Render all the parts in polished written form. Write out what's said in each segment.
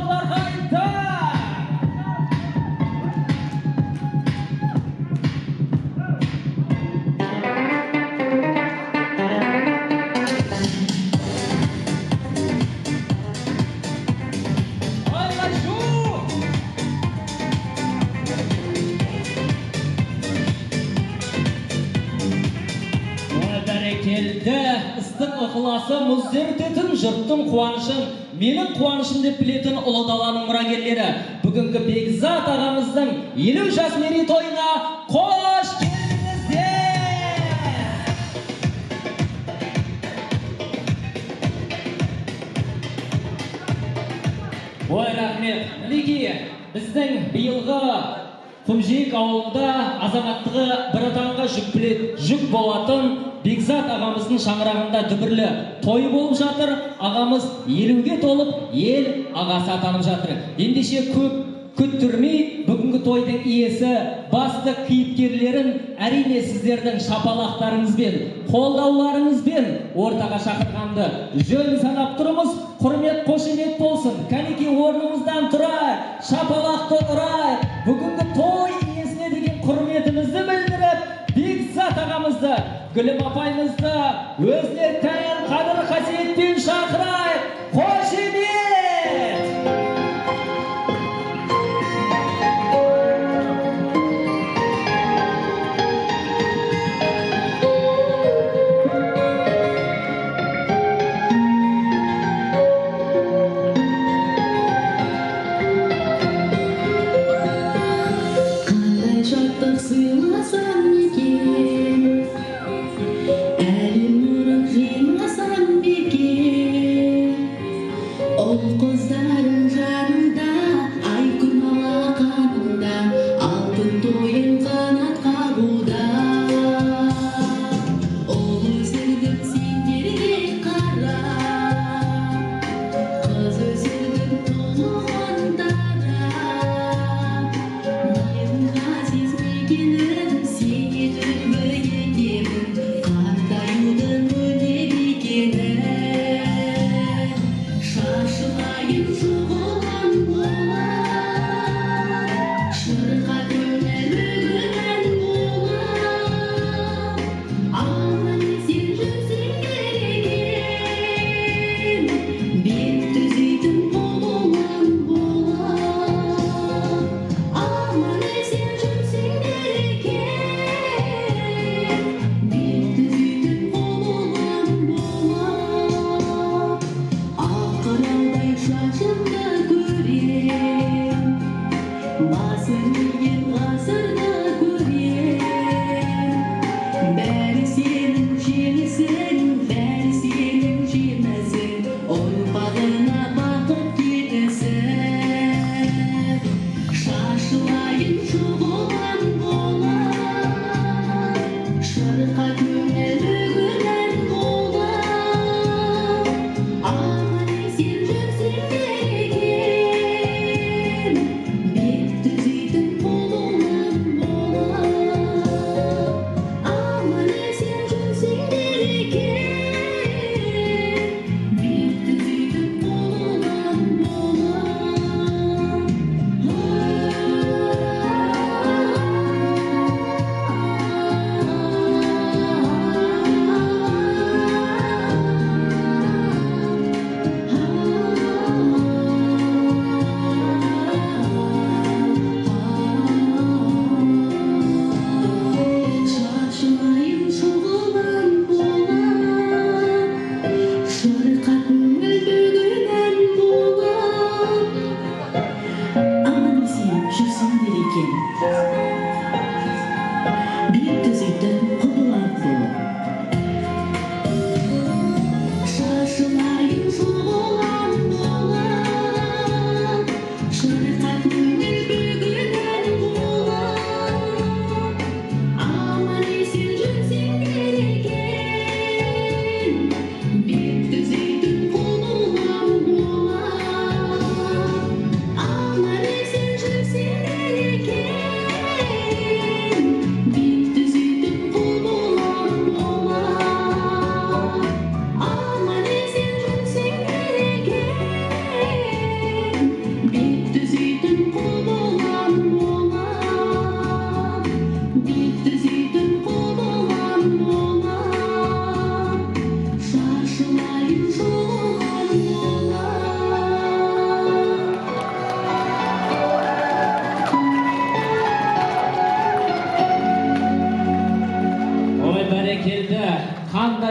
Балаларға айтты! Келді, ыстық ықыласы мұздер өтетін жұрттың қуанышын, менің қуанышым деп білетін ұлы даланың мұрагерлері. Бүгінгі Бекзат ағамыздың 50 жас мерейтойына қош келдіңіздер! Ой, рахмет. Мінекей, біздің биылғы Құмжиек ауылында азаматтығы бір атанға жүк болатын Бекзат ағамыздың шаңырағында дүбірлі той болып жатыр. Ағамыз 50-ге толып, ел ағасы атанып жатыр. Ендеше көп күттірмей, бүгінгі тойдың иесі, басты кейіпкерлерін әрине сіздердің шапалақтарыңызбен, қолдауларыңызбен ортаға шақырғанды жөн санап тұрмыз. Құрмет, қошемет болсын. Кәнеки орнымыздан тұрайық, шапалақты ұрайық. Бүгінгі той иесіне деген құрметімізді білдіріп, Бекзат ағамызды, Гүлім апайымызды өзіне тән қадір қасиетпен шақырайық. Қошемет! Сыйласам екен, әлем нұрын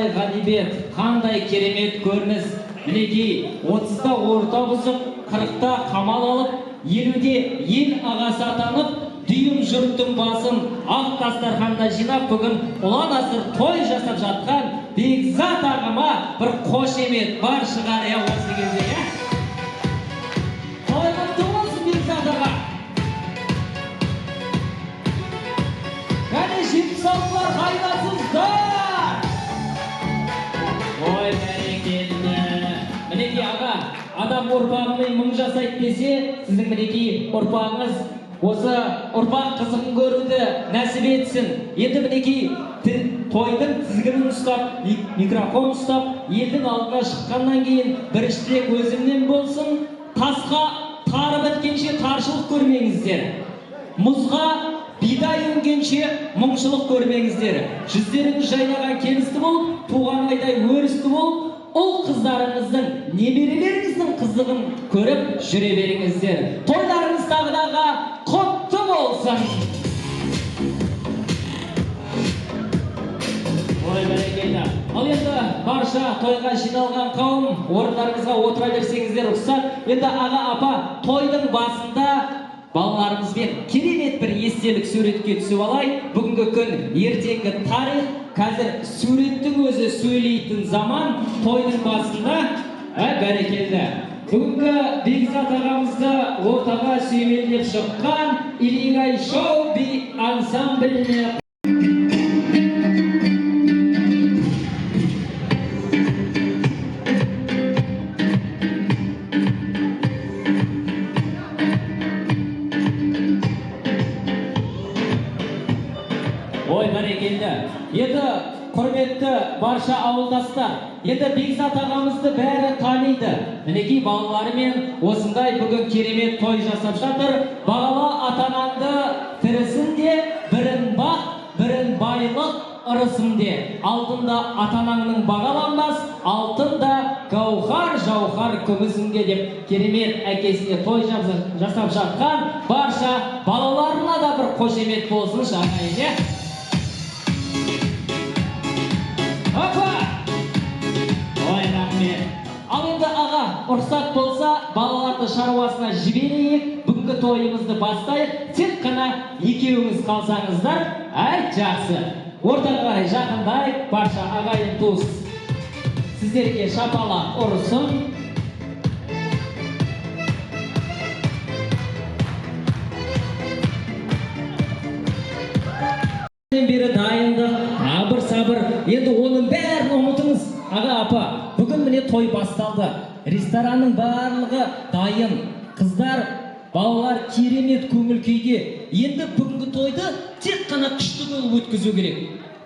қандай ғанибет, қандай керемет көрініс. Мінекей 30-та орта бұзып, 40-та қамал алып, 50-де ел ағасы атанып, дүйім жұрттың басын ақ дастарханда жинап, бүгін ұлан асыр той жасап жатқан Бекзат ағама бір қошемет бар шығар осы кезде. Қалай құтты болсын Бекзат аға. Кәне 76-лар қайдасыздар. Ой, бәрекелді. Мінекей аға, адам ұрпағымен мың жасайды десе, сіздің мінекей ұрпағыңыз осы ұрпақ қызығын көруді нәсіп етсін. Енді мінекей тойдың тізгінін ұстап, микрофон ұстап, елдің алдына шыққаннан кейін біріншілік өзімнен болсын, тасқа тары біткенше таршылық көрмеңіздер. Мұзға бидай өңгенше мұңшылық көрмеңіздер. Жүздеріңіз жайнаған кемісті болып, туған айдай өрісті болып, ұл қыздарыңыздың, немерелеріңіздің қызығын көріп жүре беріңіздер. Тойларыңыз тағыдағы құтты болсын. Ой, бәрекелді. Ал енді барша тойға жиналған қауым, орындарыңызға отыра берсеңіздер рұқсат. Енді аға апа тойдың басында балаларымызбен керемет бір естелік суретке түсіп алай. Бүгінгі күн, ертеңгі тарих, қазір суреттің өзі сөйлейтін заман. Тойдың басында бәрекелді. Бүгінгі Бекзат ағамызды ортаға сүйемелдеп шыққан Илигай шоу-би ансамбліне Енді құрметті барша ауылдастар, енді Бекзат ағамызды бәрі таниды. Мінекей балаларымен осындай бүгін керемет той жасап жатыр. Бағала атананды тірісінде, бірін бақ, бірін байлық ырысымде. Алтында атанаңның бағаланбас, алтында гауһар жауһар күмісінде деп керемет әкесіне той жасап жатқан барша балаларына да бір қошемет болсын ағайын. Ал енді аға, ұрсат болса, балаларды шаруасына жіберейік, бүгінгі тойымызды бастайық. Тек қана екеуіңіз қалсаңыздар, жақсы. Ортаға қарай жақындайық, барша ағайын туыс сіздерге шапалақ ұрсын. Бері дайындық, абыр-сабыр, енді оның бәрін ұмытыңыз. Аға апа, бүгін міне той басталды. Ресторанның барлығы дайын. Қыздар, балалар керемет көңіл күйде. Енді бүгінгі тойды тек қана күшті болып өткізу керек.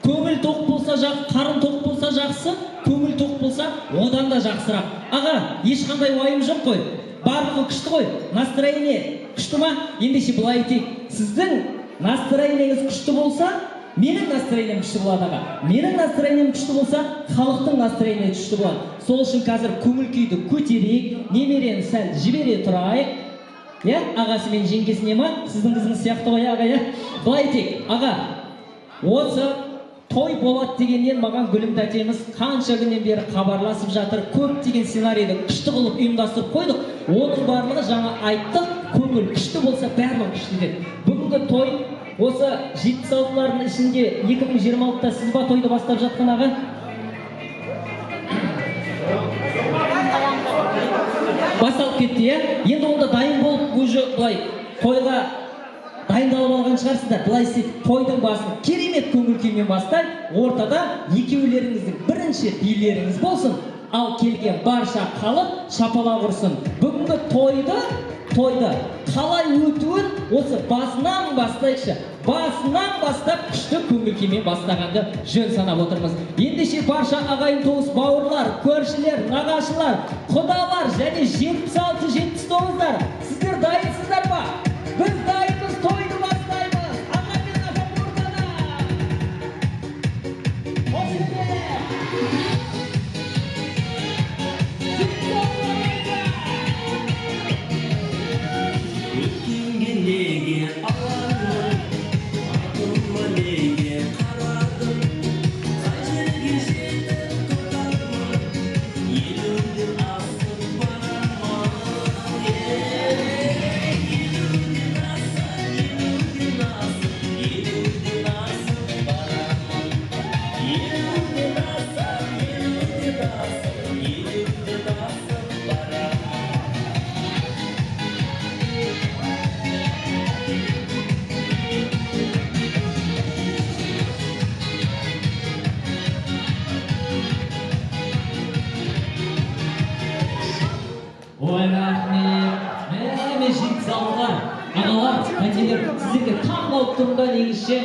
Көңіл тоқ болса жақсы, қарын тоқ болса жақсы, көңіл тоқ болса одан да жақсырақ. Аға, ешқандай уайым жоқ қой. Барлығы күшті қой. Настроение күшті ма? Ендеше былай етейік. Сіздің настроениеңіз күшті болса, менің настроением күшті болады аға. Менің настроением күшті болса, халықтың настроениесі күшті болады. Сол үшін қазір көңіл күйді көтерейік, немерені сәл жібере тұрайық. Ағасы мен жеңгесіне ма? Сіздің қызыңыз сияқты ғой аға, Былай етейік, аға, осы той болады дегеннен маған Гүлім тәтеміз қанша күннен бері хабарласып жатыр. Көптеген сценарийді күшті қылып ұйымдастырып қойдық. Оның барлығы жаңа айттық, көңіл күшті болса барлығы күшті деді. Бүгінгі той осы 76-лардың ішінде 2026-та сіз ба тойды бастап жатқан аға? Басталып кетті, Енді онда дайын болып, уже былай тойға дайындалып алған шығарсыздар. Былай істейік, тойдың басын керемет көңіл күймен бастайық. Ортада екеулеріңіздің бірінші билеріңіз болсын, ал келген барша халық шапалақ ұрсын. Бүгінгі тойды қалай өтуін осы басынан бастайықшы. Басынан бастап күшті көңіл күймен бастағанды жөн санап отырмыз. Ендеше барша ағайын туыс бауырлар, көршілер, нағашылар, құдалар және 76-79-дар, сіздер дайынсыздар ма? Біз дайынбыз, тойды бастаймыз. Аға мен апам ортада. құрметті жігітсалдар, ағалар, тәтелер, сіздерге таң қалып тұрмын да негізше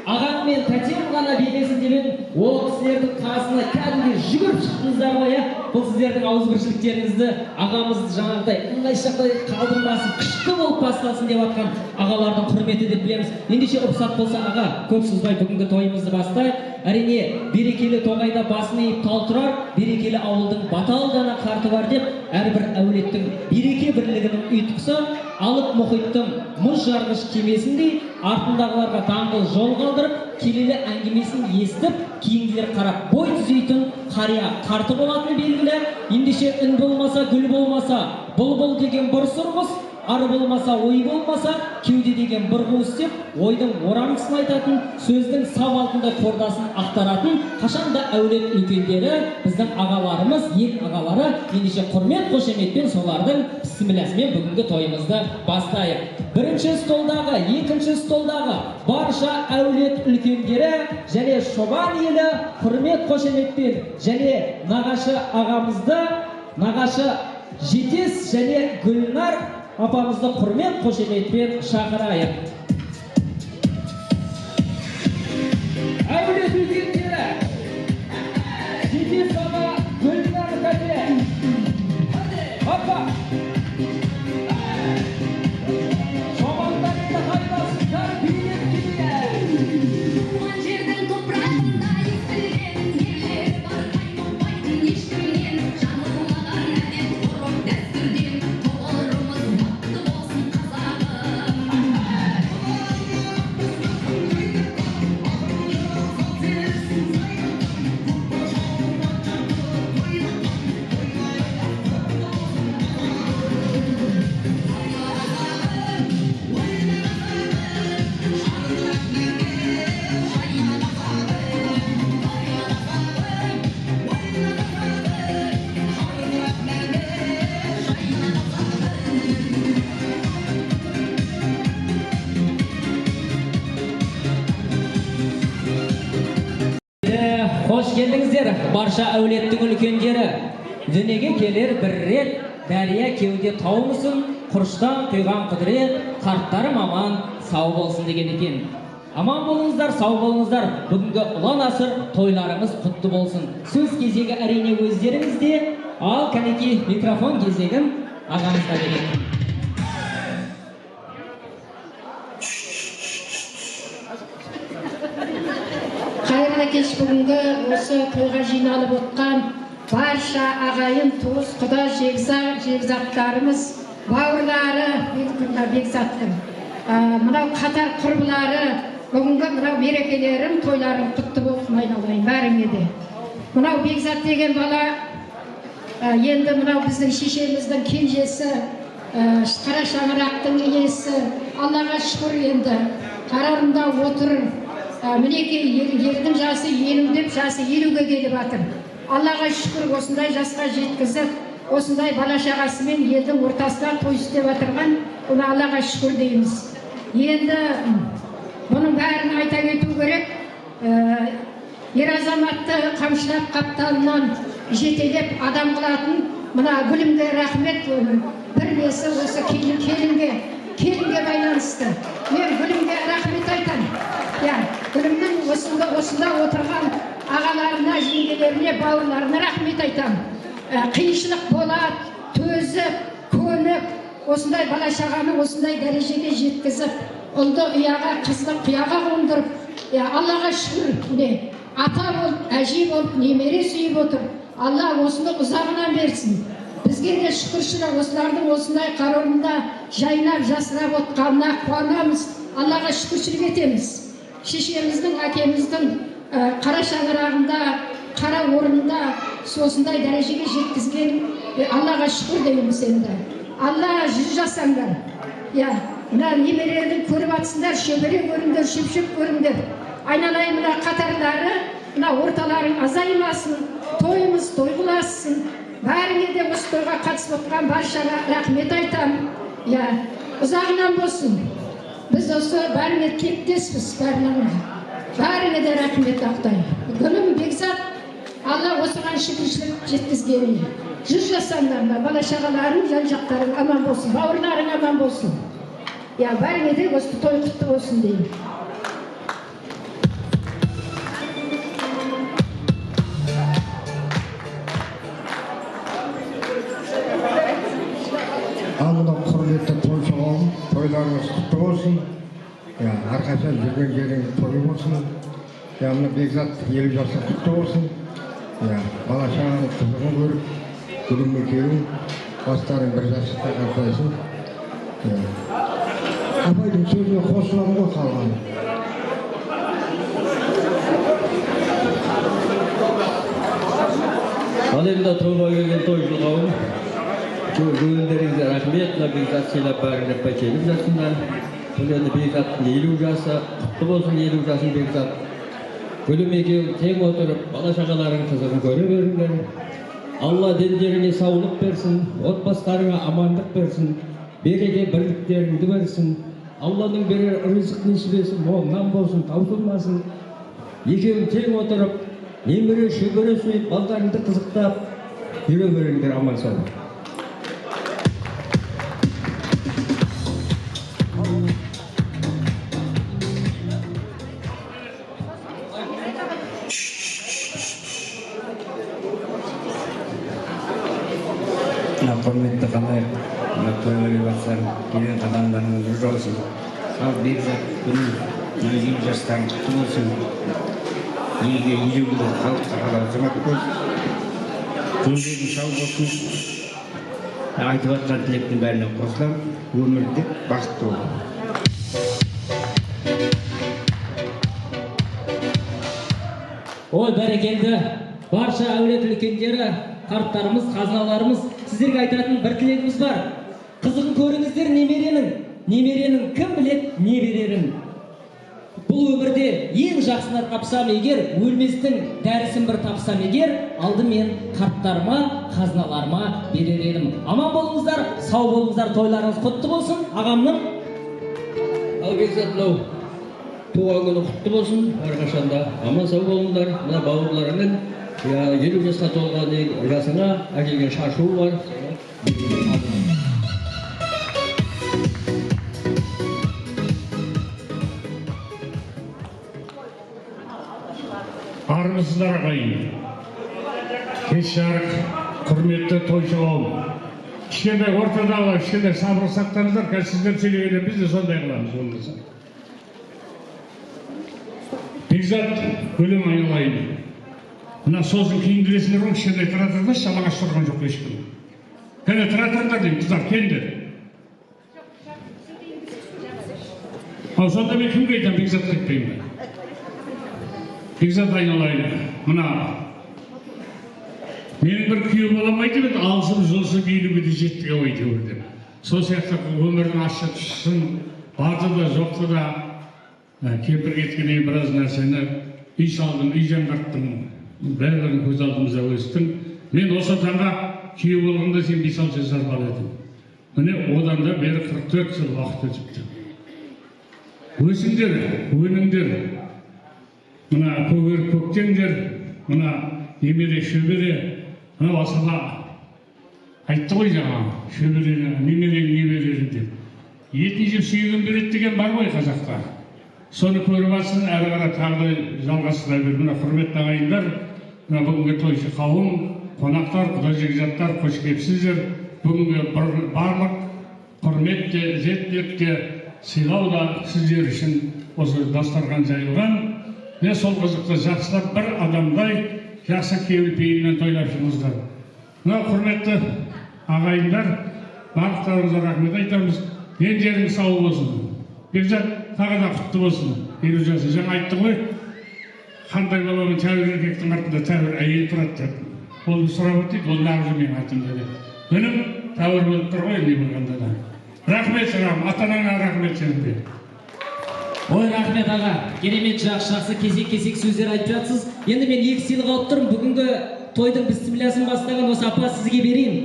ағам мен тәтем ғана бейнесін деп ол кісілердің қасына кәдімгі жүгіріп шықтыңыздар ғой, иә? Бұл сіздердің ауызбіршіліктеріңізді ағамызды жаңағыдай ыңғайшақтай қалдырмасын, күшті болып басталсын деп жатқан ағалардың құрметі деп білеміз. Ендеше рұқсат болса аға, көп созбай бүгінгі тойымызды бастайық. Әрине, берекелі тоғайда басын иіп тал тұрар, берекелі ауылдың батал дана қарты бар деп, әрбір әулеттің береке бірлігінің ұйытқысы алып мұхиттың мұз жарғыш кемесіндей артындағыларға даңғыл жол қалдырып, келелі әңгімесін естіп, кейінгілер қарап бой түзейтін қария қарты болатыны белгілі. Ендеше үн болмаса, гүл болмаса, бұл деген бір сұрғыз, ары болмаса, ой болмаса, кеуде деген бір қуыс деп, ойдың орамысын айтатын, сөздің сау алтындай қордасын ақтаратын, қашанда әулет үлкендері, біздің ағаларымыз, ел ағалары, ендеше құрмет қошеметпен солардың бісмілласымен бүгінгі тойымызды бастайық. Бірінші столдағы, екінші столдағы барша әулет үлкендері және шобан елі құрмет қошеметпен және нағашы ағамызды, нағашы Жетес және Гүлнар апамызды құрмет қошеметпен шақырайық. Әулет үлкендері, Жетес аға, Гүлнар тәте. Апа! Шобандар енді қайдасыздар, билет келе. Туған жердің топырағында естілген ерлер бар, қаймықпайтын ешкімнен, жаңылмаған әдет ғұрып дәстүрден, тұғырымыз мықты болсын қазағым. Қош келдіңіздер, барша әулеттің үлкендері. Дүниеге келер бір рет, дәрия кеуде таумысын, құрыштан құйған құдірет, қарттарым аман, сау болсын деген екен. Аман болыңыздар, сау болыңыздар. Бүгінгі ұлан асыр тойларыңыз құтты болсын. Сөз кезегі әрине өздеріңізде, ал кәнеки микрофон кезегін ағамызға берейік. Қайырлы кеш. Бүгінгі осы тойға жиналып отқан барша ағайын, туыс, құда, жегзаттарымыз, бауырлары, бекзаттың, мынау қатар құрбылары, бүгінгі мынау мерекелерім, тойларым құтты болсын айналайын бәріңе де. Мынау бекзат деген бала енді мынау біздің шешеміздің кенжесі, қара шаңырақтың иесі. Аллаға шүкір, енді қарарында отыр. Мінекей елдің жасы 50-деп, жасы 50-ге келіп жатыр. Аллаға шүкір, осындай жасқа жеткізіп, осындай бала шағасымен елдің ортасына той істеп отырған, оны Аллаға шүкір дейміз. Енді бұның бәрін айта кету керек. Ер азаматты қамшылап қапталынан жетелеп адам қылатын мына Гүлімге рахмет. Бір несі осы келінге байланысты. Мен Гүлімге рахмет айтам. Гүлімнің осында отырған ағаларына, жеңгелеріне, бауырларына рахмет айтам. Қиыншылық болады, төзіп, көніп, осындай бала шағаны осындай дәрежеге жеткізіп, ұлды ұяға, қызды қияға қондырып, Аллаға шүкір, ата болып, әже болып, немере сүйіп отыр. Алла осыны ұзағынан берсін. Бізге де шүкіршілік, осылардың осындай қарорында жайнап, жасырап отқанына қуанамыз. Аллаға шүкіршілік етеміз. Шешеміздің, әкеміздің қара шаңырағында, қара орында осындай дәрежеге жеткізген Аллаға шүкір дейміз енді. Алла жүз жасаңдар. Мына немерелерді көріп атсыңдар, шөбере көріңдер, шөп көріңдер. Айналайын мына қатарлары, мына орталарың азаймасын, тойымыз той қыласын. Бәріңе де осы тойға қатысып отқан баршаға рахмет айтам. Ұзағынан болсын. Біз осы бәріне кептеспіз, бәріне де рахмет ақтайын. Гүлім, бекзат, Алла осыған шүкіршілік жеткізгені. 100 жасаңдар, бала шағаларың, жан-жақтарың аман болсын, бауырларың аман болсын. Я бәріңе де осы той құтты болсын деймін. Мына құрметті тойшы қауым, тойларыңыз құтты болсын. Әрқашан жүрген жеріңіз той болсын. Мына Бекзат 50 жасы құтты болсын. Бала шағаның қызығын көріп, гүлім екеуің, бастарың бір жасықта қартайсын. Абайдың сөзіне қосыламын ғой қалғаны. Ал енді тойға келген тойшы қауым, көңілдеріңізге рахмет, Бекзат сыйлап бәріңіз келіп жатсыңдар. Бұл енді Бекзаттың 50 жасы, құтты болсын 50 жасың Бекзат. Гүлім екеуің тең отырып, бала шағаларың қызығын көре беріңдер. Алла дендеріңе саулық берсін, отбасыларыңа амандық берсін, береке бірліктеріңді берсін. Алланың берер рызық несібесі молынан болсын, таусылмасын. Екеуің тең отырып, немере шөбере сөйіп, балдарыңды қызықтап, жүре беріңдер аман сау. Құрметті қалай, тойға келіп жатсаң, келген қадамдарыңыз жүз болсын. Ал Бекзат күнің 50 жастан құтты болсын. Елге 50 жылдық халыққа қалай жұмат болсын. Жолдерің сау болсын. Айтып жатқан тілектің бәріне қосылам. Өмірде бақытты болсын. Ой, бәрекелді. Барша әулет үлкендері, қарттарымыз, қазыналарымыз, сіздерге айтатын бір тілегіміз бар. Қызығын көріңіздер немеренің кім білет не берерін. Бұл өмірде ең жақсыны тапсам егер, өлместің дәрісін бір тапсам егер, алдымен қарттарыма, қазыналарыма берер едім. Аман болыңыздар, сау болыңыздар, тойларыңыз құтты болсын. Ағамның Ал Бекзат туған күні құтты болсын, әрқашанда аман сау болыңдар. Мына бауырларыңның 50 жасқа толған жасына әкелген шашуы бар. Армысыздар ағайын. Кеш жарық, құрметті тойшы қауым. Кішкентай ортадағы, кішкентай сабыр сақтаңыздар, қазір сіздер сөйлегенде біз де сондай қыламыз болмаса. Бекзат, өлім айналайын. Мына сосын киіндіресіңдер ғой, кішкентай тұратырда шалағаш тұрған жоқ ешкім. Кәне тұратырдар деймін, қыздар, келіңдер. Ал сонда мен кімге айтам, Бекзат кетпеймін бе? Бекзат айналайын, мына менің бір күйеуім оламайды беді, алысып жылсы бейлігі де жеттіге ойды өрдім. Сол сияқты өмірдің ашы тұшысын, барды да, жоқты да, кемпір кеткенен біраз нәрсені үй салдым, үй жаңғырттым, бәрін көз алдымызда өстім. Мен осы таңға күйеу болғанда сен 5-6 жасар бала едім. Міне одан да бері 44 жыл уақыт өтіпті. Өсіңдер, өніңдер, мына көгер көктеңдер, мына немере шөбере, мына асыға айтты ғой жаңа, шөберені, немерені не берерін деп. Етін жеп сүйеген береді деген бар ғой қазақта. Соны көріп алсын, әрі қарай тағы жалғастыра бер. Мына құрметті ағайындар, мына бүгінгі тойшы қауым, қонақтар, құда жекжаттар, қош келіпсіздер. Бүгінгі барлық құрметте, ізеттілікте, сыйлау да сіздер үшін осы дастархан жайылған. Мен сол қызықты жақсылап бір адамдай жақсы кеуіл пейілмен тойлап жүріңіздер. Мына құрметті ағайындар, барлықтарыңызға рахмет айтамыз. Дендеріңіз сау болсын. Бекзат тағы да құтты болсын. 50 жасы жаңа айтты ғой, қандай баланың тәуір еркектің артында тәуір әйел тұрады деп. Ол сұрап өтейді, ол нағыз менің атымда деп. Мінім тәуір болып тұр ғой, не болғанда да. Рахмет сұрағым, ата-анаңа рахмет сенде. Ой, рахмет аға, керемет жақсы кесек-кесек сөздер айтып жатсыз. Енді мен екі сыйлық алып тұрмын. Бүгінгі тойдың бісмілласын бастаған осы апа сізге берейін.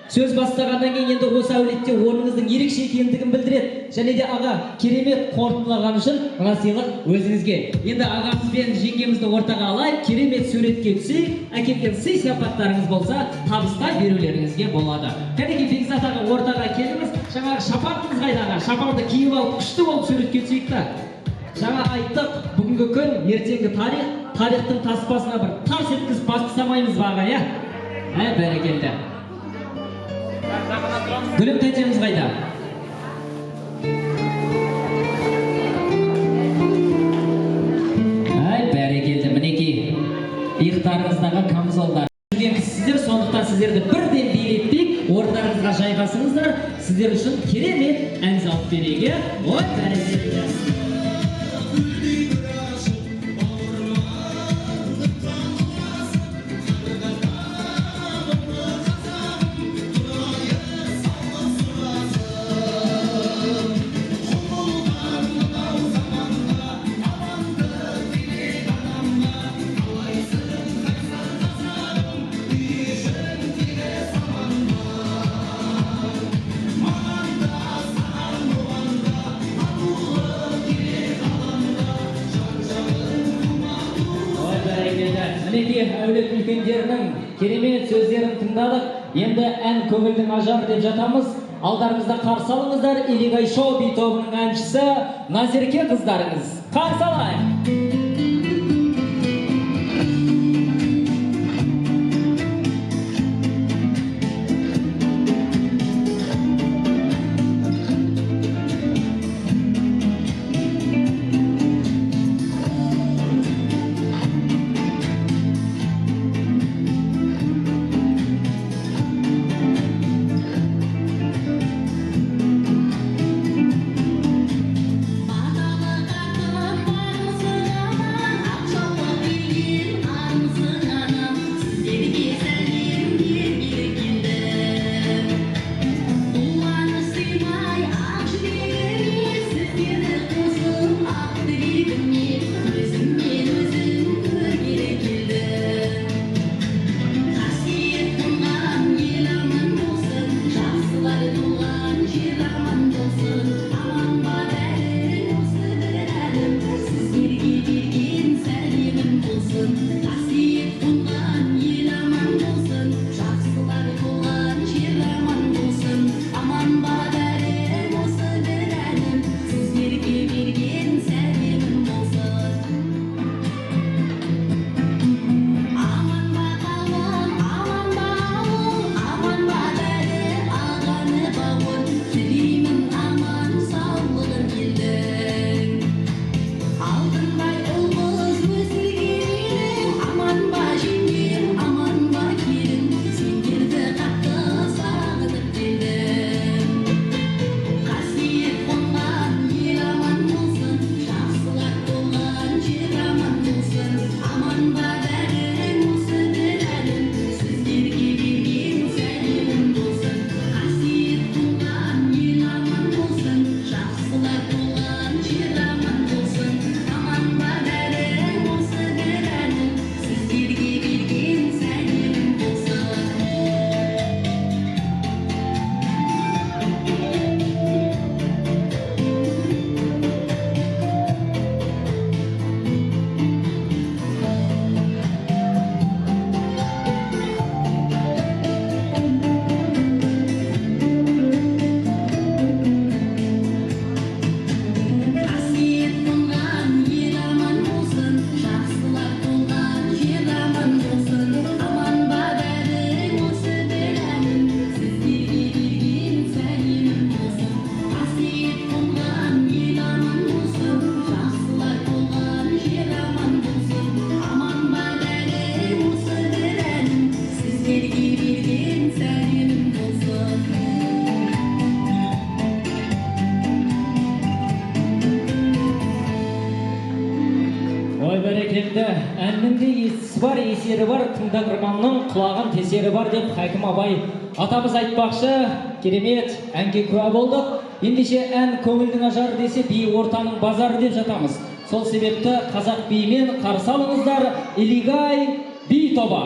Сөз бастағаннан кейін енді осы әулетте орныңыздың ерекше екендігін білдіреді. Және де аға керемет қорытындылаған үшін мына сыйлық өзіңізге. Енді ағамыз бен жеңгемізді ортаға алайық, керемет суретке түсейік. Әкелген сый сипаттарыңыз болса, табыстай берулеріңізге болады. Кәдеге Бекзат аға ортаға келіңіз. Жаңағы шапағыңыз қайда аға? Шапағыңды киіп алып, күшті болып суретке түсейік та. Жаңа айттық, бүгінгі күн, ертеңгі тарихтың таспасына бір тарс еткізіп басып самаймыз ба аға, иә? Бәрекелді. Гүлім тәтеміз қайда? Бәрекелді, мінекей. Иықтарыңыздағы камзолдар. Сіздер сондықтан сіздерді бірден билетпейік, орындарыңызға жайғасыңыздар. Сіздер үшін керемет ән салып берейік, ой, бәрекелді. Мінекей әулет үлкендерінің керемет сөздерін тыңдадық. Енді ән көңілдің ажары деп жатамыз. Алдарыңызда қарсы алыңыздар. Илигай шоу би тобының әншісі Назерке қыздарыңыз. Қарсы алайық. Әннің де естісі бар, есері бар, тыңдарманның құлағын тесері бар деп Хакім Абай атамыз айтпақшы. Керемет әнге куә болдық. Ендеше ән көңілдің ажары десе, би ортаның базары деп жатамыз. Сол себепті қазақ биімен қарсы алыңыздар Илигай би тобы.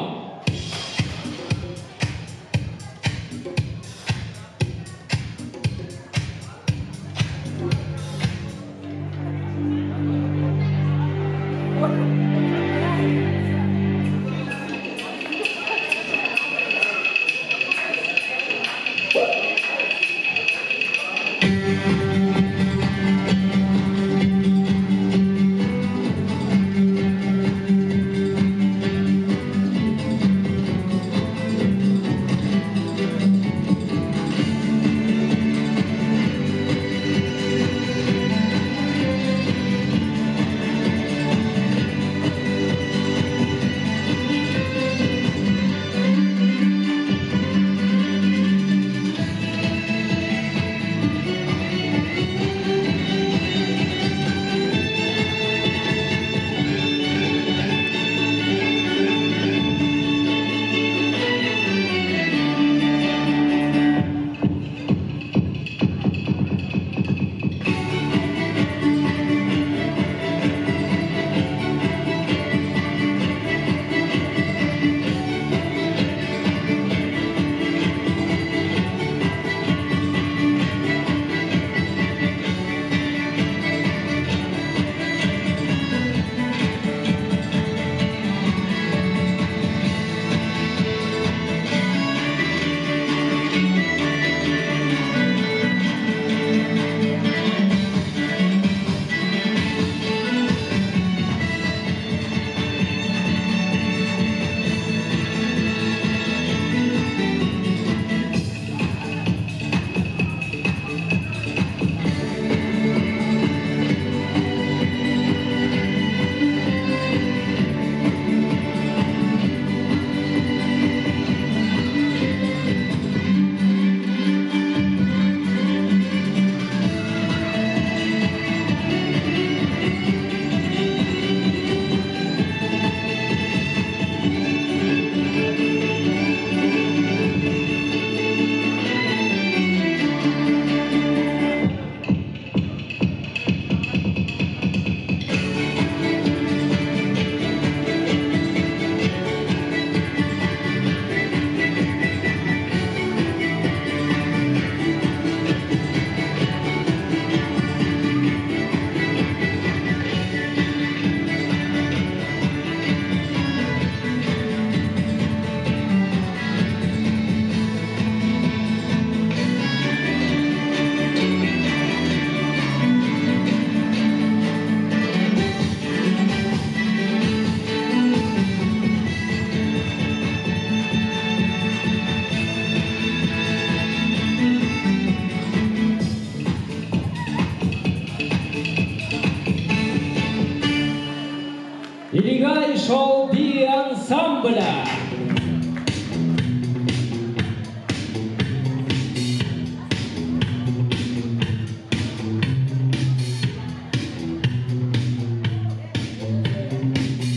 Илигай шоу-би ансамблі.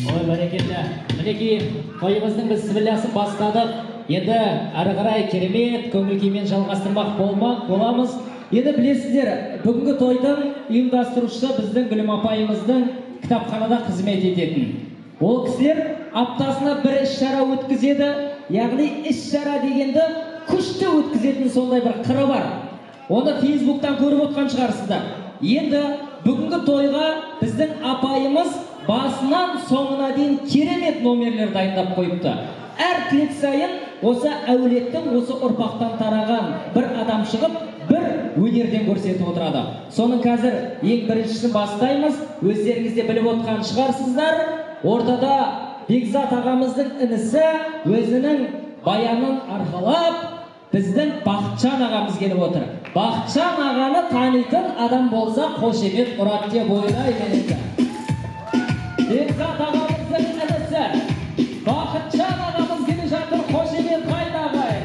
Ой, бәрекелді. Мінекей, тойымыздың біз сібілясын бастадық. Енді әрі қарай керемет көңіл күймен жалғастырмақ боламыз. Енді білесіздер, бүгінгі тойдың ұйымдастырушысы біздің Гүлім апайымыздың кітапханада қызмет ететін. Ол кісілер аптасына бір іс-шара өткізеді, яғни іс-шара дегенді күшті өткізетін сондай бір қыры бар. Оны Фейсбуктан көріп отқан шығарсыздар. Енді бүгінгі тойға біздің апайымыз басынан соңына дейін керемет номерлер дайындап қойыпты. Әр тілек сайын осы әулеттің, осы ұрпақтан тараған бір адам шығып, бір өнерден көрсетіп отырады. Соның қазір ең біріншісін бастаймыз. Өздеріңізде біліп отқан шығарсыздар. Ортада Бекзат ағамыздың інісі өзінің баянын арқалап, біздің Бақытжан ағамыз келіп отыр. Бақытжан ағаны танитын адам болса, қошемет ұрады деп ойлаймын. Бекзат ағамыздың інісі Бақытжан ағамыз келе жатыр, қошемет қайда ағай.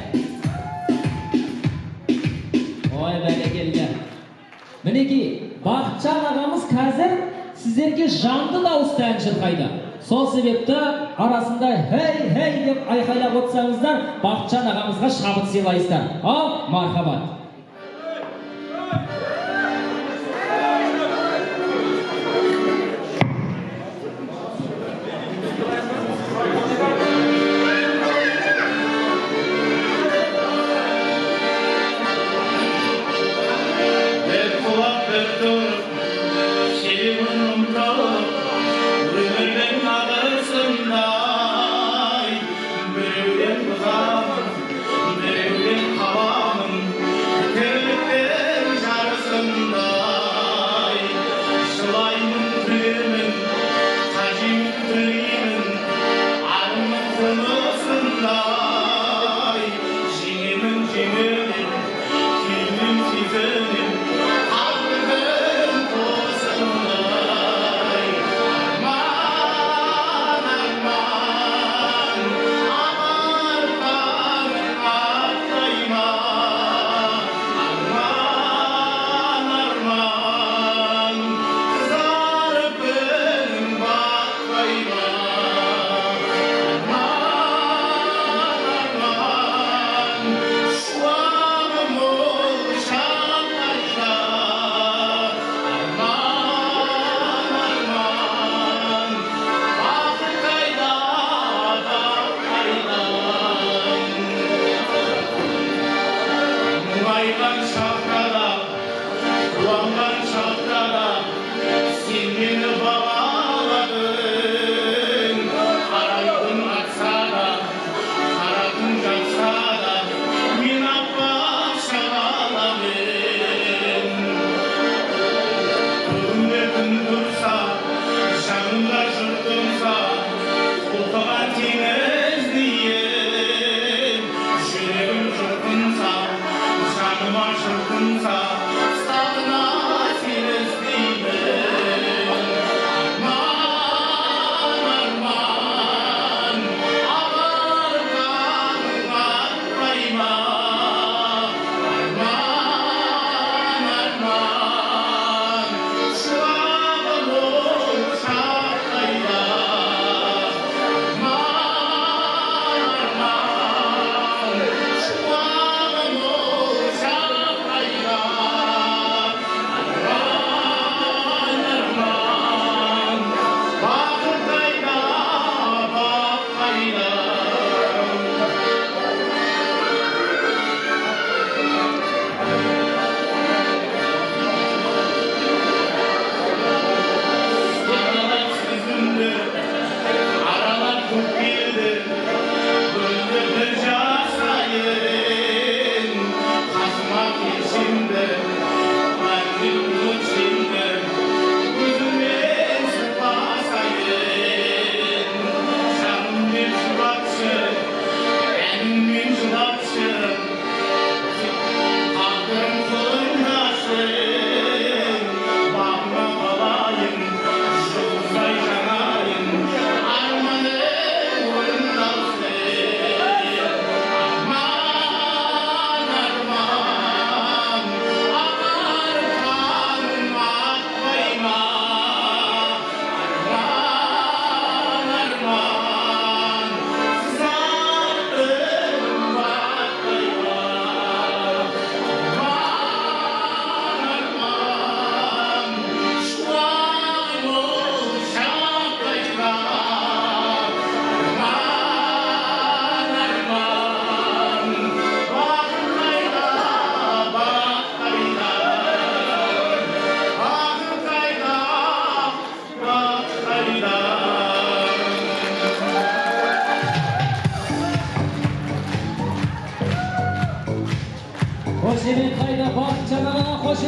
Ой, бәрекелді. Мінекей, Бақытжан ағамыз қазір сіздерге жанды дауысты ән шырқайды. Сол себепті арасында хей деп айқайлап отырсаңыздар, Бақытжан ағамызға шабыт сыйлайсыздар. Ал, мархабат.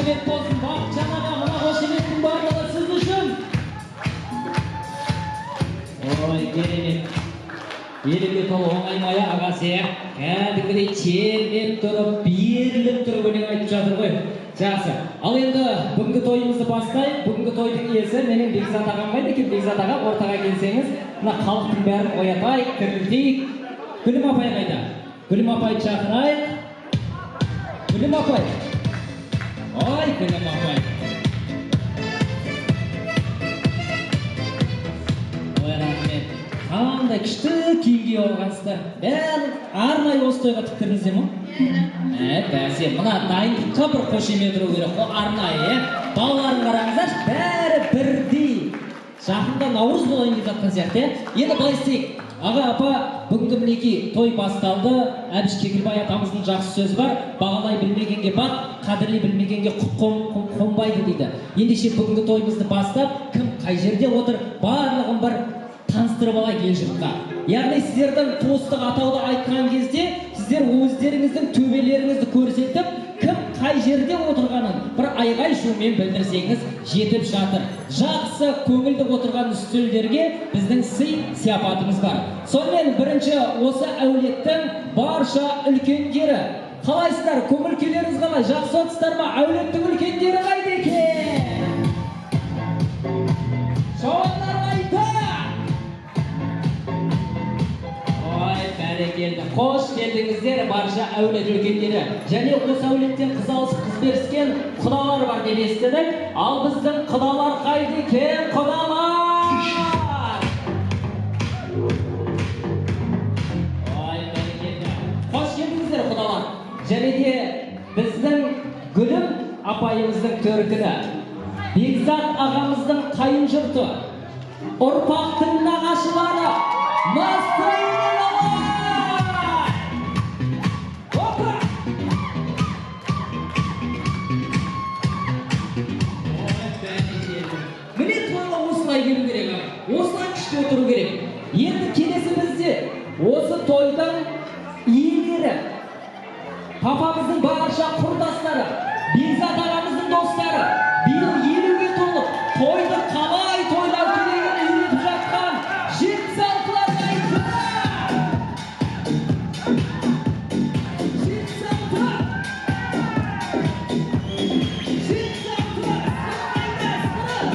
Қошемет болсын, Бақытжан аға, мына қошеметтің барлығы сіз үшін. Ой, керемет. Еліме толы оңаймая ағасы, кәдімгідей термеп тұрып, беріліп тұрып өлең айтып жатыр ғой. Жақсы. Ал енді бүгінгі тойымызды бастайық. Бүгінгі тойдың иесі менің Бекзат ағам қайда екен? Бекзат аға, ортаға келсеңіз, мына халықтың бәрін оятайық, кіргізейік. Гүлім апай қайда? Гүлім апайды шақырайық. Гүлім апай. Ой, Гүлім апай. Ой, рахмет. Қандай күшті киімге алғансыздар. Бәрі арнайы осы тойға тіктірдіңіздер ме? Бәсе, мына дайындыққа бір қошемет тұру керек. Ол арнайы, балаларын қараңыздар, бәрі бірдей. Жақында Наурыз болайын деп жатқан сияқты. Енді былай істейік. Аға, апа, бүгінгі мінекей той басталды. Әбіш Кекілбай атамыздың жақсы сөзі бар. Бағалай білмегенге бақ, қадірлей білмегенге құт қонбайды дейді. Ендеше бүгінгі тойымызды бастап, кім қай жерде отыр, барлығын бір таныстырып алайық ел жұртқа. Яғни сіздердің туыстық атауды айтқан кезде сіздер өздеріңіздің төбелеріңізді көрсетіп, кім қай жерде отырғанын бір айғай шумен білдірсеңіз жетіп жатыр. Жақсы көңілді отырған үстелдерге біздің сый-сияпатымыз бар. Сонымен бірінші осы әулеттің барша үлкендері. Қалайсыздар, көңіл күйлеріңіз қалай? Жақсы отсыздар ма? Әулеттің үлкендері қайда екен? Жауаптар қайда? Ой, бәрекелді. Қош келдіңіздер барша әулет үлкендері. Және осы әулеттен қыз алысып қыз беріскен құдалар бар деп естідік. Ал біздің құдалар қайда екен? Құдалар! Ой, бәрекелді. Қош келдіңіздер құдалар. Және де біздің Гүлім апайымыздың төркіні, Бекзат ағамыздың қайын жұрты, ұрпақтың нағашылары, настроениялар! Опа! Міне тойға осылай келу керек, осылай күшті отыру керек. Енді келесі бізде осы тойдың иелері, папамыздың барша құрдастары, Бекзат ағамыздың достары, биыл 50-ге толып, тойды қалай тойлау керегін үйретіп жатқан 76-лар қайда? 76-лар! 76-лар!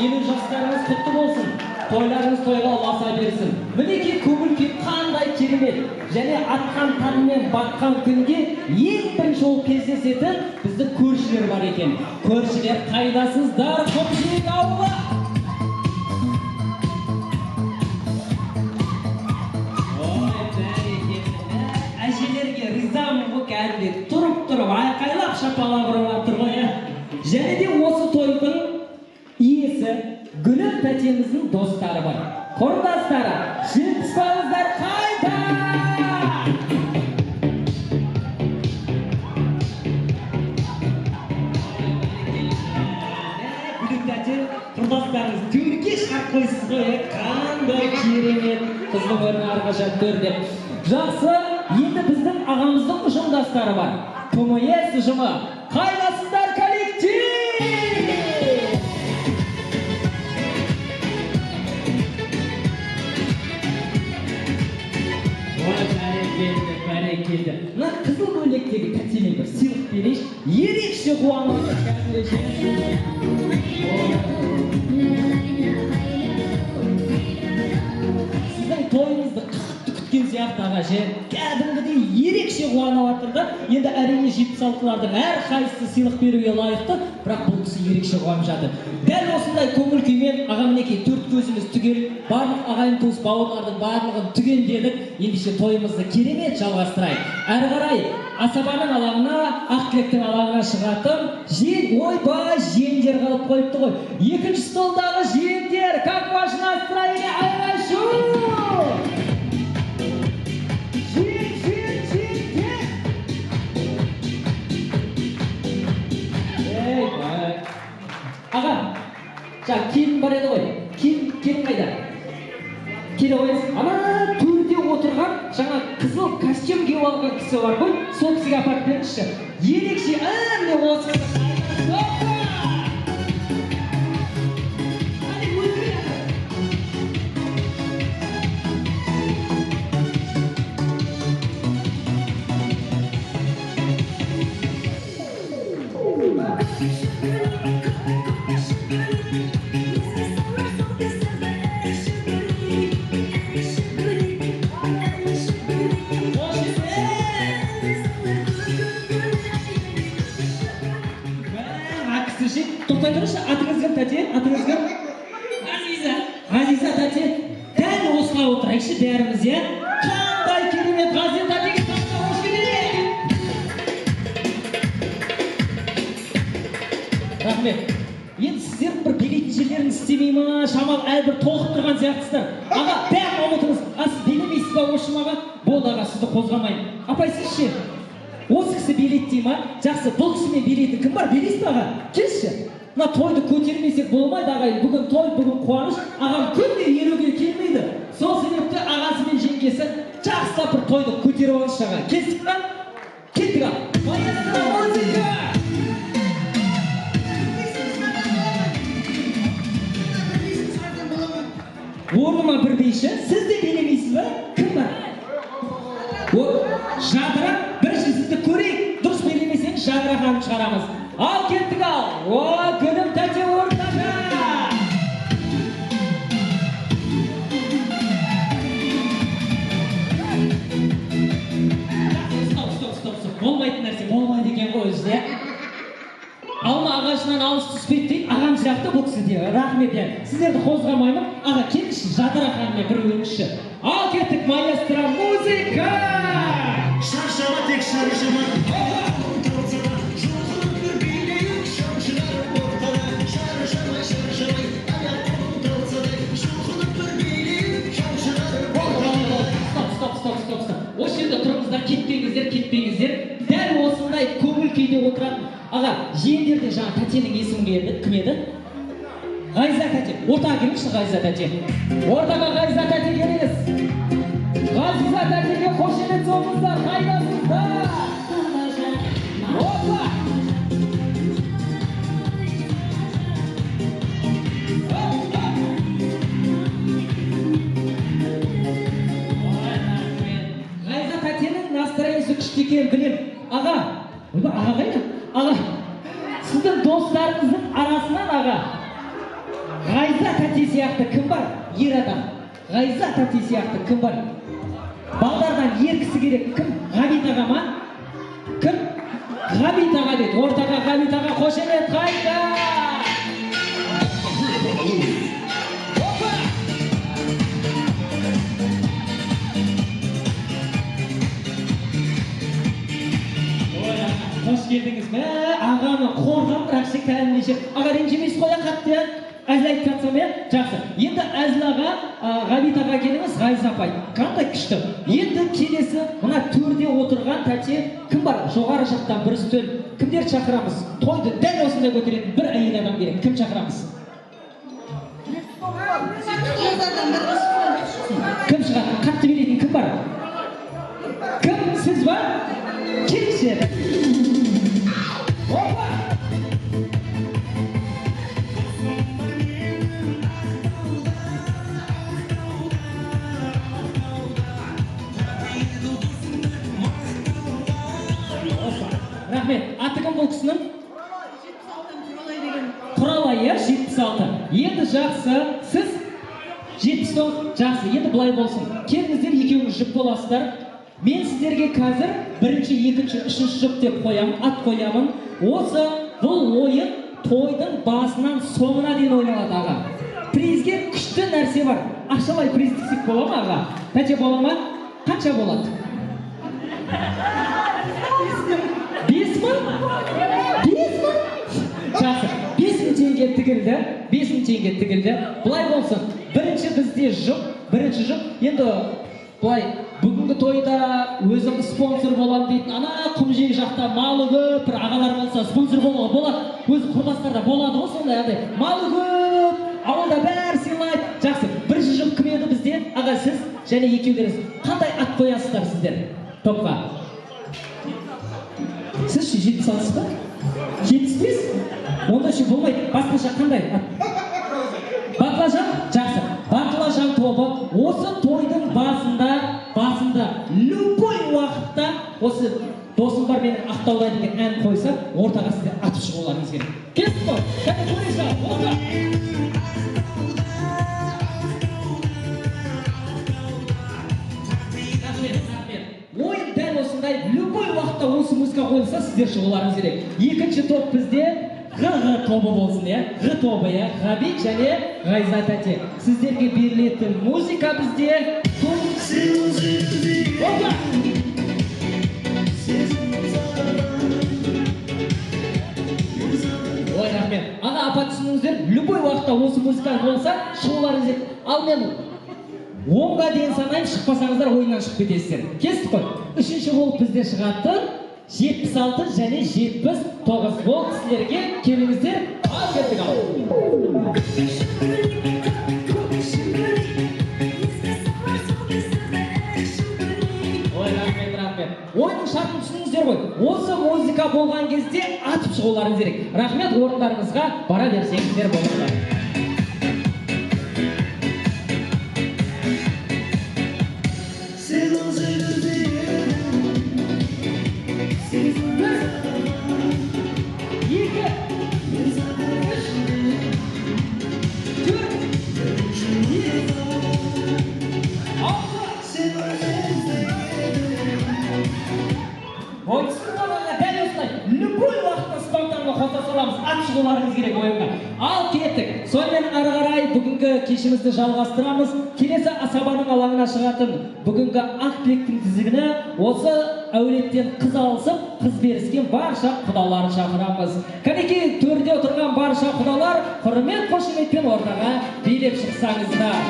Елу жастарыңыз құтты болсын. Тойларыңыз тойға ұласа берсін. Мінекей көңіл күй қандай керемет. Және атқан таңмен батқан күнге ең бірінші ол кездесетін біздің көршілер бар екен. Көршілер қайдасыздар, Көкжиек ауылы? Ой, бәрекелді. Әжелерге ризамын ғой кәдімгі тұрып айқайлап шапалақ ұрып тұр ғой. Және де осы тойдың иесі Гүлім тәтеміздің достары бар. Құрдастары, жетіспаңыздар қайда? Гүлім тәте, құрдастарыңыз төрге шығарып қойсыз ғой, қандай керемет қыздың өрін арқаша төр деп. Жақсы, енді біздің ағамыздың ұжымдастары бар. КМС ұжымы. Қайдасыздар коллектив? Бәрекелді. Мына қызыл көйлектегі тәтеме бір сыйлық берейінші. Ерекше қуанып сіздің тойыңызды қатты күткен сияқты ағашы. Кәдімгідей ерекше қуанып жатыр да. Енді әрине 76-лардың әрқайсысы сыйлық беруге лайықты, бірақ бұл кісі ерекше қуанып жатыр. Дәл осындай көңіл күймен аға мінекей төрт көзіміз түгел, барлық ағайын туыс бауырлардың барлығын түгендедік. Ендеше тойымызды керемет жалғастырайық. Әрі қарай асабаның алаңына, Ақтілектің алаңына шығатын ойбай, жиендер қалып қойыпты ғой. Екінші столдағы жиендер, как ваше настроение, айғай-шу! Аға, жаңа келін бар еді ғой. Келін қайда? Келе қойыңыз. Ана төрде отырған жаңа қызыл костюм костюм киіп алған кісі бар ғой, сол кісіге апарып беріңізші. Ерекше, міне осы кісі. Тоқтай тұршы, атыңыз кім, тәте? Атыңыз кім? Ғазиза. Ғазиза тәте, дәл осыға отырайықшы бәріміз, е? Қандай керемет Ғазиза тәтеге тақта қош келеді! Рахмет. Енді сіздер бір билейтін жерлеріңіз істемей ма? Шамал әлбір толқып тұрған сияқтысыздар. Аға, бәрін ұмытыңыз. Сіз билемейсіз ба осы аға? Болды аға, сізді қозғамайын. Апай, сіз ше? Осы кісі билейді дей ма? Жақсы, бұл кісімен билейтін кім бар? Билейсіз ба аға? Келші. Мына тойды көтермесек болмайды ағайын. Бүгін той, бүгін қуаныш. Ағам күнде еруге келмейді. Сол себепті ағасы мен жеңгесі жақсылап бір тойды көтеріп алыңызшы аға. Келістік па? Кеттік аға. Маэстро музыка! Орныма бір бейші, сіз де билемейсіз ба? Кім бар? Жадырақ, бірінші сізді көрейік. Дұрыс билемесең жадырағанын шығарамыз. Ал кеттік ал! Гүлім тәте ортаға! Стоп. Болмайтын нәрсе, болмайды екен ғой өзі, е? Алма ағашынан алыс түспейді дейді, ағам сияқты бұл кісі де. Рахмет, е. Сіздерді қозғамаймын. Аға, келіңізші, жадырақ әнмен бір өңіші. Ал кеттік, маэстро музыка! Шаршама тек шаршама. Стоп. Осы жерде тұрыңыздар, кетпеңіздер. Дәл осындай көңіл күйде отыратын. Аға, жиендерде жаңа тәтенің есімі келді. Кім еді? Ғайза тәте. Ортаға келіңізші Ғайза тәте. Ортаға Ғайза тәте келіңіз. Ғазиза тәтеге қошемет соңыңыздар. Қайдасыздар? Опа! Ғайза тәтенің настроениясы күшті екенін білем. Аға қайда? Аға, сіздің достарыңыздың арасынан аға, Ғайза тәте сияқты кім бар? Ер адам. Ғайза тәте сияқты кім бар? Балдардан еркісі керек кім? Ғабит аға ма? Кім? Ғабит аға дейді. Ортаға Ғабит аға қошемет қайда? Қош келдіңіз бе? Ағаны қорған бірақ ше кәдімгідей. Аға ренжімейсіз қоя қатты, е? Әзіл айтып жатсам, е? Жақсы. Енді әзіл аға, Ғабит аға келіңіз, Ғайза апай. Қандай күшті. Енді келесі, мына төрде отырған тәте кім бар? Жоғары жақтан бір үстел. Кімдерді шақырамыз? Тойды дәл осындай көтеретін бір әйел адам керек. Кім шақырамыз? Кім шығады? Қатты билейтін кім бар? Кім? Сіз ба? Келіңізші. Опа! Рахмет. Аты кім бұл кісінің? Құралай, е? 76. Енді жақсы. Сіз 79. Жақсы. Енді бұлай болсын. Келіңіздер, екеуіңіз жұп боласыздар. Мен сіздерге қазір бірінші, екінші, үшінші жұп деп қоямын, ат қоямын. Осы бұл ойын тойдың басынан соңына дейін ойналады аға. Призге күшті нәрсе бар. Ақшалай приз десек бола ма аға? Тәте бола ма? Қанша болады? 5 мың? Жақсы. 5000 теңге тігілді. 5000 теңге тігілді. Бұлай болсын. Бірінші бізде жұп. Енді бұлай бүгінгі тойда өзім спонсор болам дейтін, ана құмжек жақта малы көп бір ағалар болса спонсор болуға болады. Өзі құрдастарда болады ғой сондай малы көп, ауылда бәрі сыйлайды. Жақсы. Бірінші жұп кім еді бізде? Аға, сіз және екеулеріңіз қандай ат қоясыздар сіздер? топқа. Сіз 76 ба? 75? Онда ше болмайды. Басқаша қандай? Баклажан? Жақсы. Баклажан тобы осы тойдың басында любой уақытта осы досым бар менің Ақтауда деген ән қойса, ортаға сіздер атып шығуларыңыз керек. Келесіз бе? Кәне көрейікші, орта! Ойын дәл осындай, любой уақытта осы музыка қойылса, сіздер шығуларыңыз керек. Екінші топ бізде Г тобы болсын, Г тобы, Ғабит және Ғайзат әте. Сіздерге берілетін музыка бізде Опа! Ой, рахмет. Ана апа түсініңіздер, любой уақытта осы музыка болса, шығуларыңыз керек. Ал мен 10-ға дейін санайым, шықпасаңыздар ойыннан шығып кетесіздер. Кестік қой. Үшінші болып бізде шығатын 76 және 79 бол кісілерге келіңіздер. Ал кеттік ал. Ой, рахмет. Ойынның шартын түсініңіздер ғой. Осы музыка болған кезде атып шығуларыңыз керек. Рахмет, орындарыңызға бара берсеңіздер болыңыздар. Шығуларыңыз керек ойынға. Ал кеттік. Сонымен ары қарай бүгінгі кешімізді жалғастырамыз. Келесі асабаның алаңына шығатын бүгінгі ақ тілектің тізігіні осы әулеттен қыз алысып, қыз беріскен барша құдаларын шақырамыз. Кәнекей төрде отырған барша құдалар құрмет қошеметпен ортаға билеп шықсаңыздар.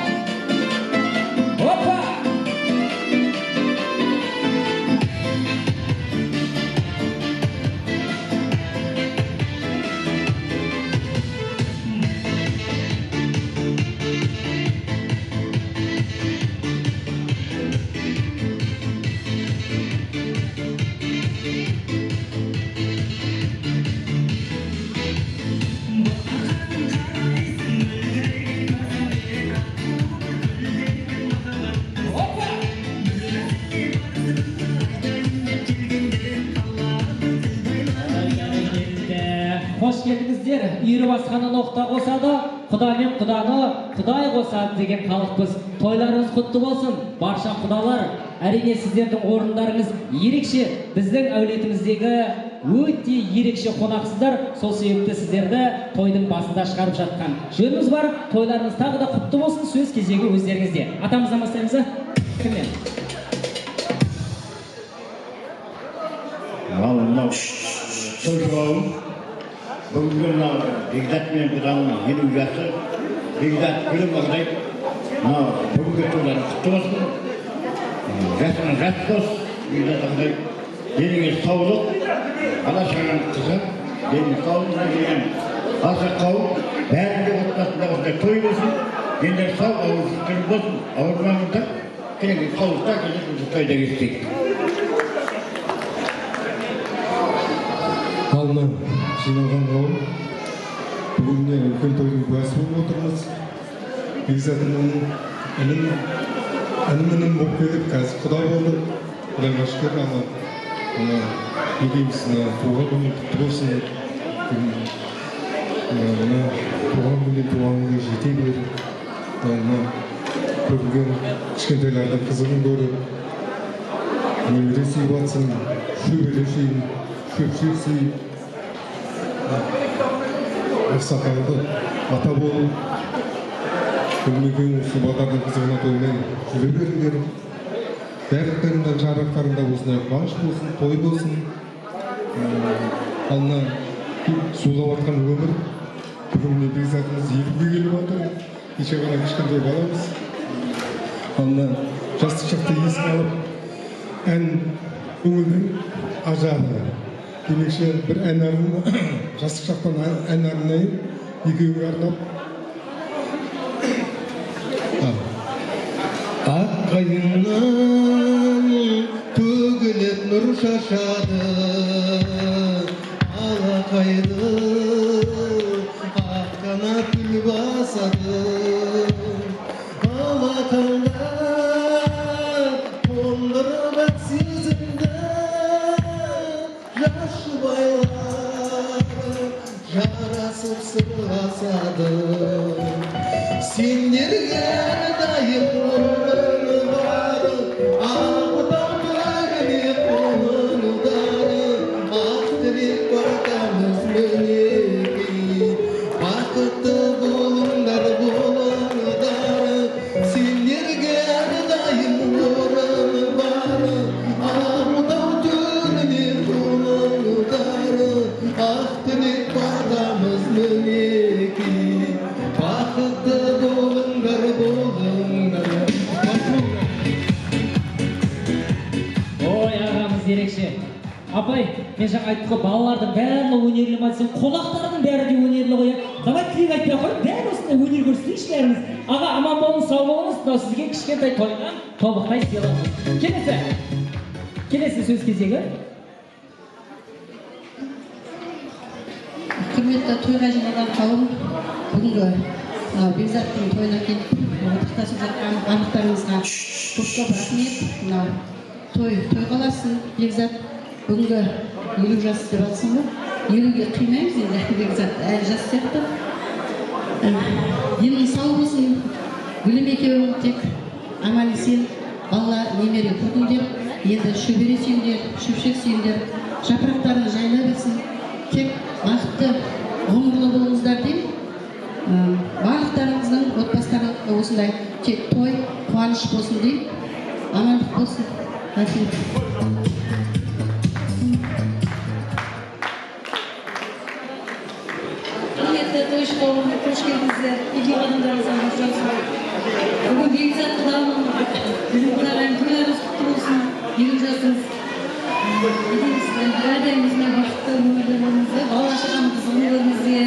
Опа! Қош келдіңіздер. Үйірі басқаны ноқта қосады, құда мен құданы құдай қосады деген халықпыз. Тойларыңыз құтты болсын, барша құдалар. Әрине сіздердің орындарыңыз ерекше. Біздің әулетіміздегі өте ерекше қонақсыздар. Сол себепті сіздерді тойдың басында шығарып жатқан жөніміз бар. Тойларыңыз тағы да құтты болсын. Сөз кезегі өздеріңізде. Атамыздан бастаймыз ба? Кімнен? Бүгінгі Бекзат мен құданың 50 жасы, Бекзат күлім ағдай, бүгінгі тойларын құтты болсын, жасына жас дос, Бекзат ағдай, деніңе саулық, ала шаған қызы, деніңе саулық деген аса қауым, бәрінде отбасында осындай той болсын, дендер сау, ауырсыздық болсын, ауырмаңыздар, келеңгі саулықта келіп тойда кестейік. Қалына жиналған қауым, бүгінне үлкен тойдың куәсі болып отырмыз. Бекзатымның інімінің болып келіп, қазір құда болды. Құдайға шүкір, екеуміздің туған күні құтты болсын. Туған күнге жете беріп, көрген кішкентайлардың қызығын көріп, немере сүйіп атсын, шөбере сүйіп, көпшілік сүйіп, ақсақалды ата болып, күнмекең осы балдардың қызығына тоймай жүре беріңдер. Бәріктерінде, жарықтарында осындай қуаныш болсын, той болсын. Алына сулап атқан өмір. Бүгінгі Бекзатымыз 50-ге келіп отыр. Кеше ғана кішкентай баламыз. Алына жастық шақты есін алып, ән көңілдің ажары. Демекші бір ән арнайын, жастық шақтан ән арнайын, екеуіңе арнап. Ақ қайыңнан төгілген Nur şaşadı alakaydı Akkana gül basadı Alakanda kondurub aksizimde Yaşı baylar yarasıp sırlasadı Senlerge dayım ömrüm var Ağıdan beni kolundarı Aktirik barkamız meneki Bakıtlı bulunlar bulundarı Senlerge dayım ömrüm var Ağıdan beni kolundarı Aktirik barkamız meneki Bakıtlı bulunlar bulundarı Ой, ағамыз ерекше. Апай, мен жаңа айттым ғой, балалардың бәрі өнерлі ма десем, қонақтардың бәрі де өнерлі ғой. Давай тілек айтпай ақ қойып, бәрі осындай өнер көрсетейікші бәріміз. Аға, аман болыңыз, сау болыңыз. Мынау сізге кішкентай тойдан тобықтай сыйлық. Келесі сөз кезегі. Құрметті тойға жиналған қауым, бүгінгі Бекзаттың тойына келіп, құттықтасып жатқан барлықтарыңызға көп рахмет. Той қаласын, Бекзат бүгінгі 50 жас деп жатсың ғой. 50-ге қимаймыз енді, Бекзат әлі жас сияқты. Денің сау болсын, гүлім екеуің тек аман-есен балла немере көрдіңдер. Енді шөбере сүйіңдер, шөпшек сүйіңдер, жапырақтарын жайла берсін. Тек бақытты ғұмырлы болыңыздар деймін. Барлықтарыңыздың отбасылары осындай тек той, қуаныш болсын деймін. Амандық болсын. Рахмет. Құрметті тойшы қауымға қош келдіңіздер. Үйге адамдарыңызға жақсы. Бүгін Бекзат құдамның біздің құдағайым тойларыңыз құтты болсын. 50 жасыңыз. Әрдайымызға бақытты өмірде болыңыздар. Бала шағамыз ғұмырыңызға,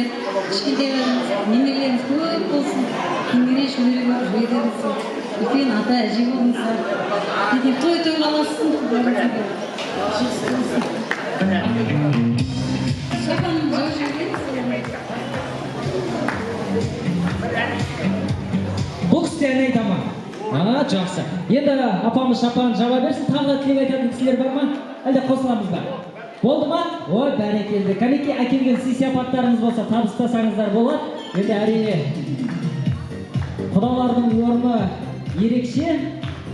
кішкентайларыңыз, немерелеріңіз көп болсын. Кеңірек шөбере көріп жіберіңіз. Үлкен ата әже болыңыздар. Той қаласын. Жақсы болсын. Шапаным жау жіберіңіз. Бұл кісі ән айта ма? Жақсы. Енді апамыз шапанын жаба берсін, тағы тілек айтатын кісілер бар ма? Әлде қосыламыз ба? Болды ма? Ой, бәрекелді. Кәнекей әкелген сый-сияпаттарыңыз болса, табыстасаңыздар болады. Енді әрине құдалардың орны ерекше.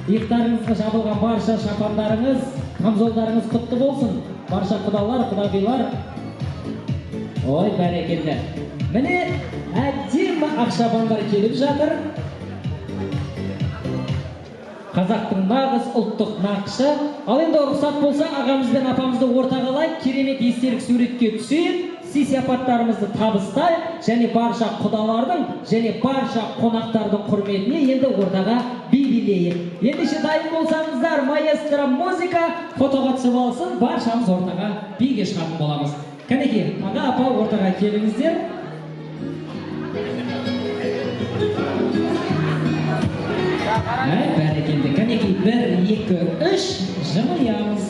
Иықтарыңызға жабылған барша шапандарыңыз, камзолдарыңыз құтты болсын. Барша құдалар, құдағилар. Ой, бәрекелді. Міне әдемі ақшабандар келіп жатыр. Қазақтың нағыз ұлттық нақышы. Ал енді рұқсат болса, ағамыз бен апамызды ортаға алайық, керемет естелік суретке түсейік, сый-сияпаттарымызды табыстайық, және барша құдалардың, және барша қонақтардың құрметіне енді ортаға би билейік. Ендеше дайын болсаңыздар, маэстро музыка фотоға түсіп алсын, баршамыз ортаға биге шығатын боламыз. Кәнекей, аға, апа, ортаға келіңіздер. Бәрекелді. Кәнекей, 1, 2, 3 жымиямыз.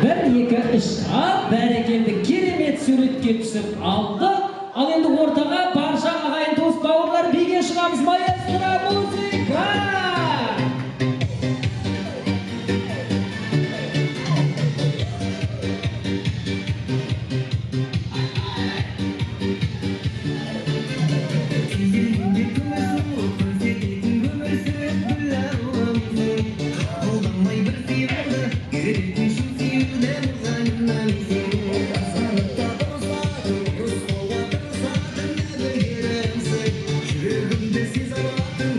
1, 2, 3. Бәрекелді. Керемет суретке түсіп алды. Ал енді ортаға барша ағайын туыс бауырлар биге шығамыз. Маэстро музыка! Жүрегімде сезім атын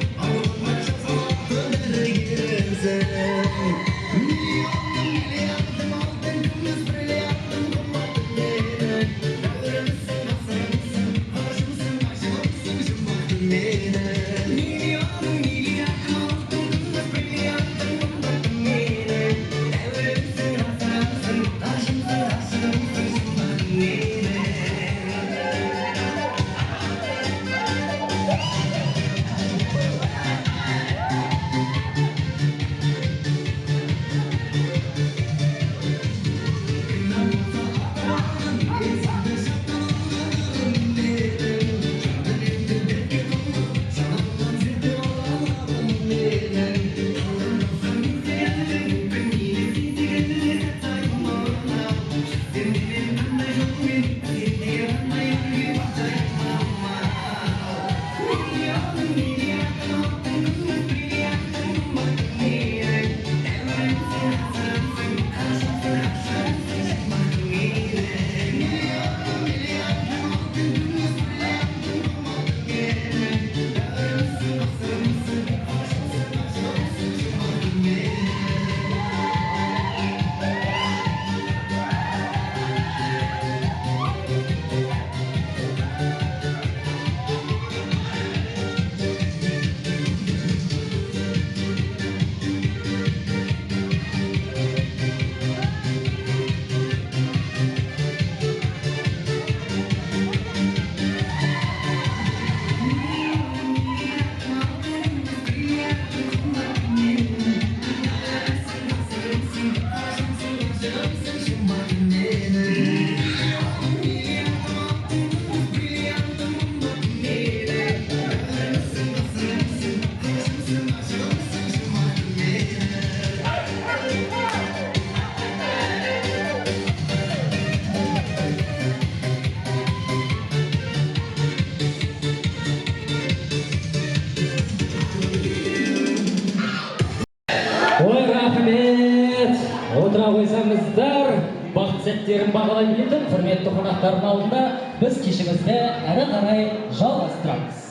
қойсаңыздар, бақыт сәттерін бағалай білетін құрметті қонақтардың алдында біз кешімізді әрі қарай жалғастырамыз.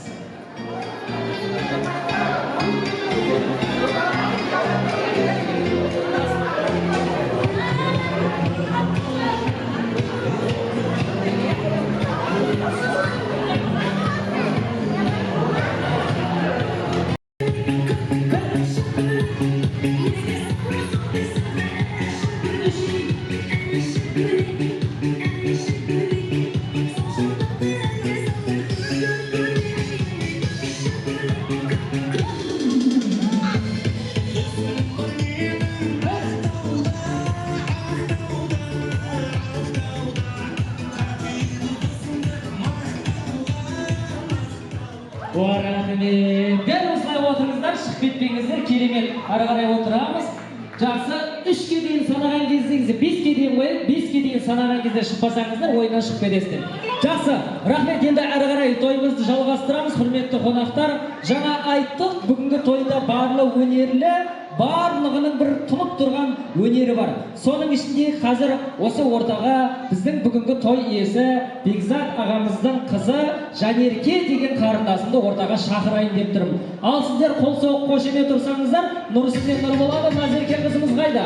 Рахмет. Дәл осылай отырыңыздар, шығып кетпеңіздер, керемет. Ары қарай отырамыз. Жақсы, 3-ке дейін санаған кезіңізде, 5-ке дейін қойып, 5-ке дейін санаған кезде шықпасаңыздар, ойыннан шығып кетесіздер. Жақсы, рахмет. Енді ары қарай тойымызды жалғастырамыз, құрметті қонақтар. Жаңа айттық, бүгінгі тойда барлық өнерлі, барлығының бір тұнып тұрған өнері бар. Соның ішінде қазір осы ортаға біздің бүгінгі той иесі Бекзат ағамыздың қызы Жанерке деген қарындасымды ортаға шақырайын деп тұрмын. Ал сіздер қол соғып қошемет тұрсаңыздар, нұр үстіне нұр болады. Назерке қызымыз қайда?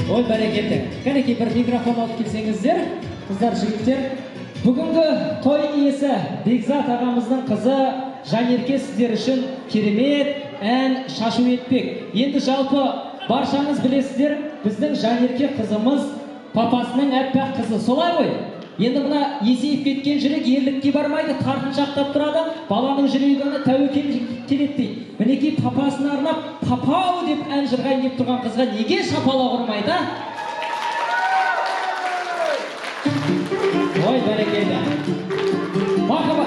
Ой, бәрекелді. Кәнекей бір микрофон алып келсеңіздер, қыздар, жігіттер. Бүгінгі той иесі Бекзат ағамыздың қызы Жанерке сіздер үшін керемет ән шашу етпек. Енді жалпы баршаңыз білесіздер, біздің Жанерке қызымыз папасының әппақ қызы, солай ғой? Енді мына есейіп кеткен жүрек ерлікке бармайды, тартыншақтап тұрады, баланың жүрегі оны тәуекел келеді дейді. Мінекей папасына арнап, папау деп ән жырғайын деп тұрған қызға неге шапалақ ұрмайды? Ой, бәрекелді. Мақұба.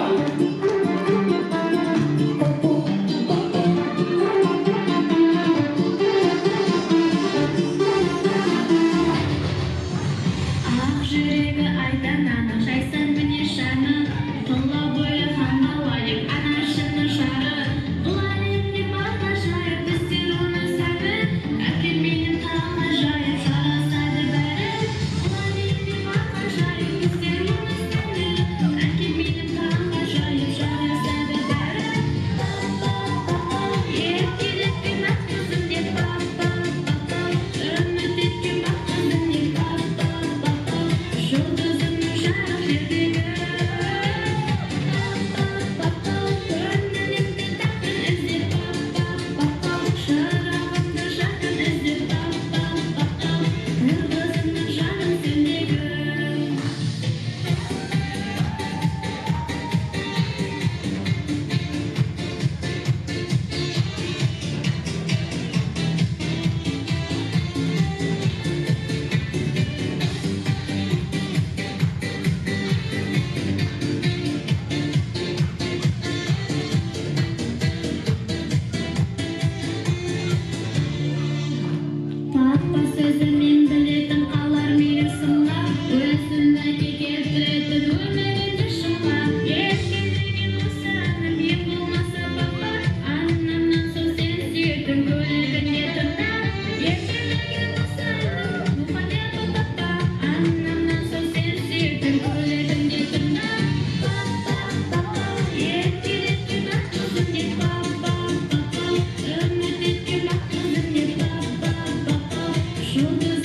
Shoulders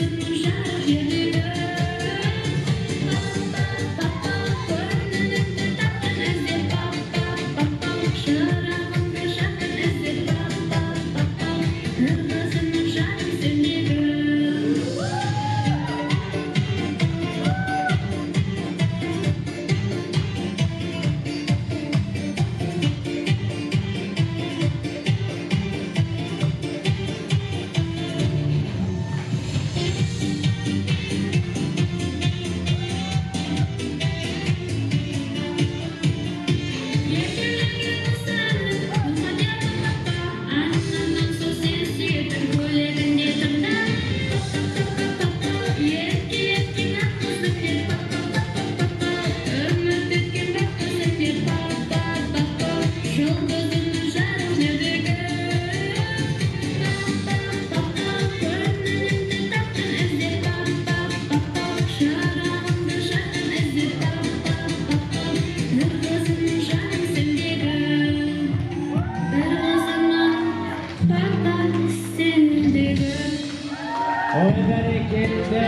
Ой, бәрекелді.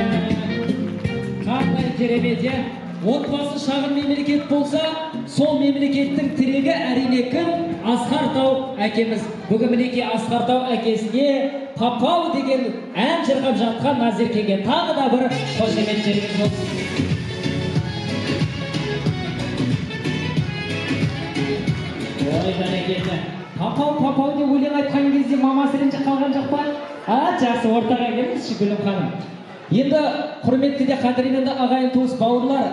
Қандай керемет, е? Отбасы шағын мемлекет болса, сол мемлекеттің тірегі әрине кім? Асқар Тау әкеміз. Бүгін мінекей Асқар Тау әкесіне Папау деген ән жырғап жатқан Назеркеге тағы да бір қошеметтеріңіз болсын. Ой, бәрекелді. Папау деп өлең айтқан кезде мамасы ренжіп қалған жоқ па? Жақсы, ортаға келіңізші Гүлім ханым. Енді құрметті де қадірменді ағайын туыс бауырлар,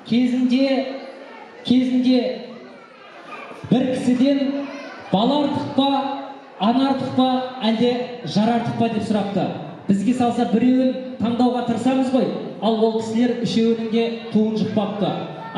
кезінде бір кісіден бала артық па, ана артық па, әлде жар артық па деп сұрапты. Бізге салса біреуін таңдауға тырысамыз ғой, ал ол кісілер үшеуінің де туын жұқпапты.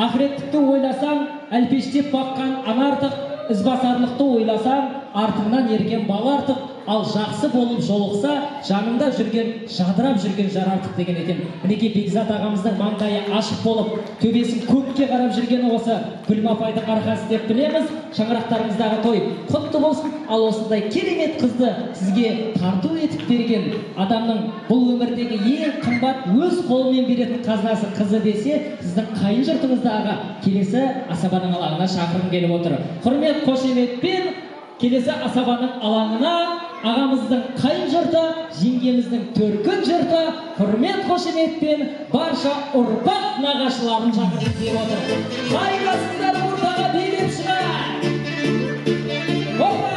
Ақыреттікті ойласаң, әлпештеп баққан ана артық, ізбасарлықты ойласаң, артыңнан ерген бала артық, ал жақсы болып жолықса, жаныңда жүрген, жадырап жүрген жар артық деген екен. Мінекей Бекзат ағамыздың маңдайы ашық болып, төбесін көкке қарап жүргені осы Гүлім апайдың арқасы деп білеміз. Шаңырақтарыңыздағы той құтты болсын. Ал осындай керемет қызды сізге тарту етіп берген адамның бұл өмірдегі ең қымбат өз қолымен беретін қазынасы қызы десе, сіздің қайын жұртыңыздағы келесі асабаның алаңына шақырым келіп отыр. Құрмет қошеметпен келесі асабаның алаңына ағамыздың қайын жұрты, жеңгеміздің төркін жұрты, құрмет қошеметпен барша ұрпақ нағашыларын шақырып деп отыр. Қайғасындар ортаға билеп шығар! Опа!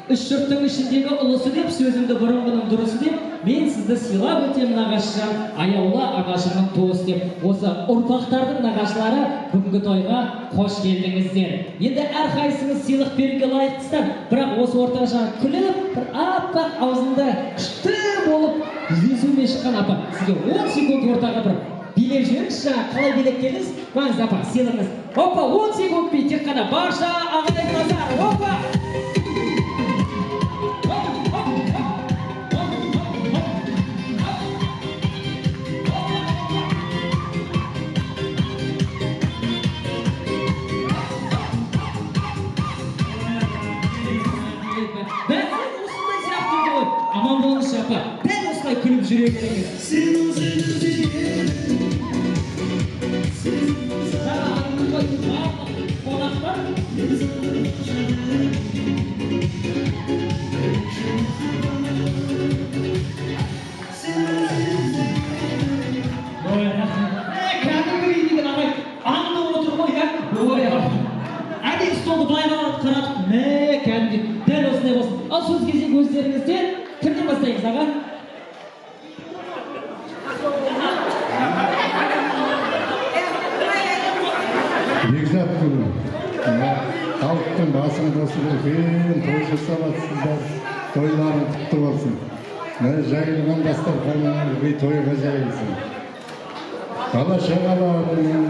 Үш жұрттың ішіндегі ұлысы деп, сөзімді бұрынғының дұрысы деп, мен сізді сыйлап өтемін нағашыжан, аяулы ағашымның туысы деп. Осы ұрпақтардың нағашылары бүгінгі тойға қош келдіңіздер. Енді әрқайсыңыз сыйлық беруге лайықтысыздар, бірақ осы ортаға жаңа күліп, бір аппақ аузында күшті болып езумен шыққан апа, сізге 10 секунд ортаға бір билеп жіберіңіз. Жаңа қалай билеп келдіңіз? Маңыз апа, сыйлығыңыз. Опа, 10 секунд бей, тек қана барша ағайын назар. Опа! Аман болыңызшы апа, дәл осылай күліп жүре беріңіз. Кәдімгі деген ағай аңды отыр ғой, әдейі столды былай қаратып, кәдімгі дәл осылай болсын. Ал сөз кезек өздеріңізден кімнен бастаймыз аға? Бекзат күні, халықтың басын қосып үлкен той жасаватсыздар, тойларың құтты болсын. Жайылған дастарханыңыз тойға жайылсын. Бала шағалардың,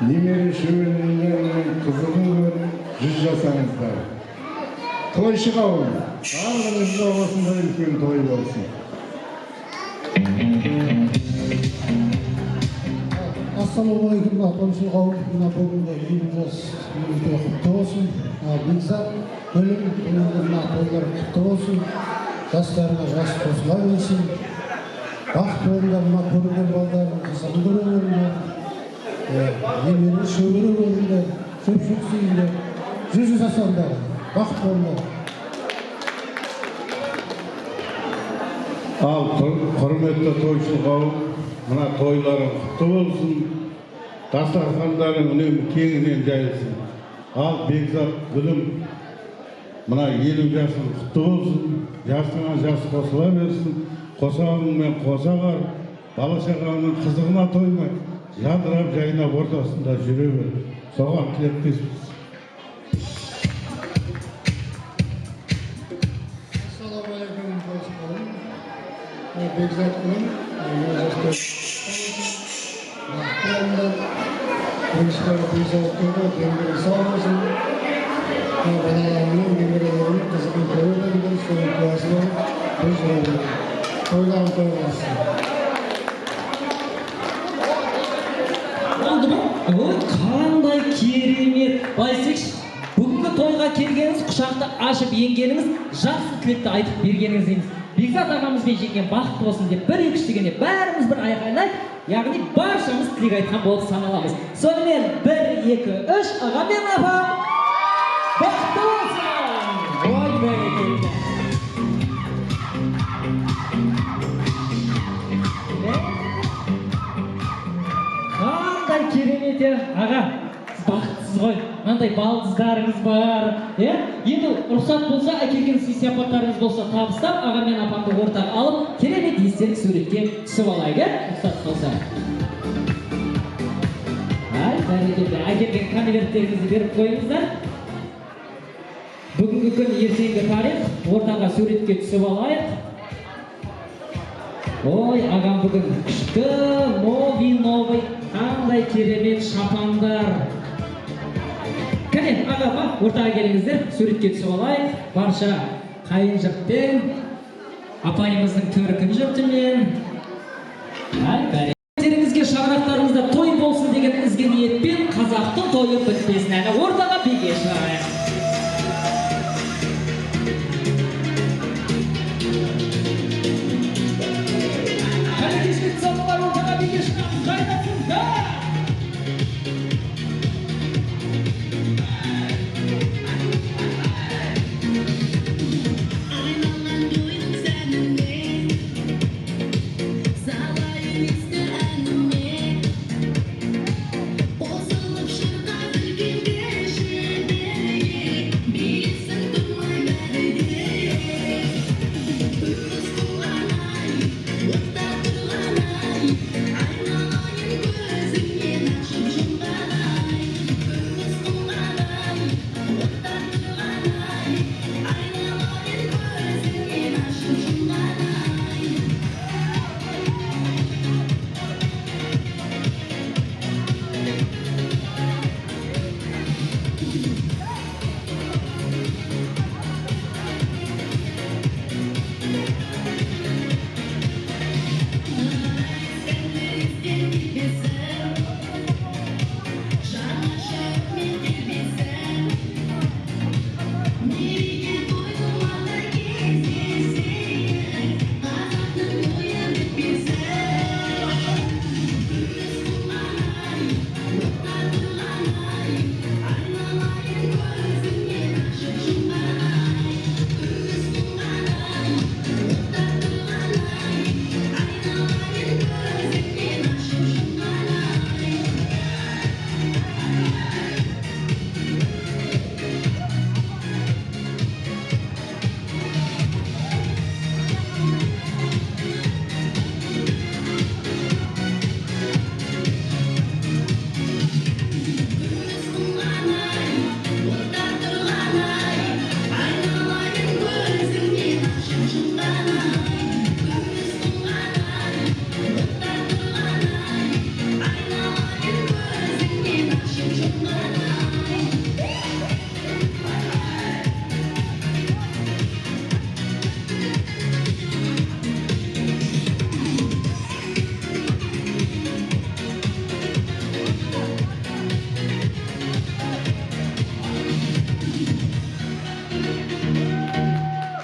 немере шөберелерінің қызығын жүз жасаңыздар. Тойшы қауым, барлығыңызға осындай үлкен той болсын. Ассалаумағалейкум, тойшы қауым, мына бүгінгі 20 жас мереке құтты болсын. Бекзат, Гүлім, мына тойлар құтты болсын. Жастарына жас қосыла берсін. Бақыт болыңдар, мына көрген балдардың қызығын көре беріңдер. Немере шөбере беріңдер, шөп-шөп сүйіңдер. Жүз жасаңдар. Бақыт болыңдар. Ал құрметті тойшы қауым, мына тойларың құтты болсын, дастархандарың үнемі кеңінен жайылсын. Ал Бекзат Гүлім мына 50 жасың құтты болсын, жасыңа жас қосыла берсін, қосағыңмен қоса бар, бала-шағаңның қызығына тоймай, жадырап жайнап ортасында жүре бер. Соған тілектеспіз. Ассалаумағалейкум, достарым. Бекзат Гүлім, Қандай керемет. Байсекші, бүгінгі тойға келгеніңіз, құшақты ашып енгеніңіз, жақсы тілекті айтып бергеніңіз дейміз. Бекзат ағамызбен жеңген бақытты болсын деп бір екі дегенде бәріміз бір айқайлай, яғни баршамыз тілек айтқан болып саналамыз. Сонымен 1, 2, 3 аға мен апам бақытты болсын. Ой бәрекелді. Қандай керемет аға, сіз бақыттысыз ғой, мынандай балдыздарыңыз бар. Енді рұқсат болса, әкелген сый-сияпаттарыңыз болса табыстап, аға мен апамды ортаға алып, керемет естелік суретке түсіп алайық, рұқсат болса. Бәрекелді, әкелген конверттеріңізді беріп қойыңыздар. Бүгінгі күн ертеңгі тарих, ортаға суретке түсіп алайық. Ой, ағам бүгін күшті, новый, қандай керемет шапандар. Кәне, ағаға ортаға келіңіздер, суретке түсіп алайық. Барша қайын жұртпен, апайымыздың төркін жұртымен. Бәрекелдеріңізге, шаңырақтарыңызда той болсын деген ізгі ниетпен қазақтың тойы бітпесін әні ортаға биге шығарайық.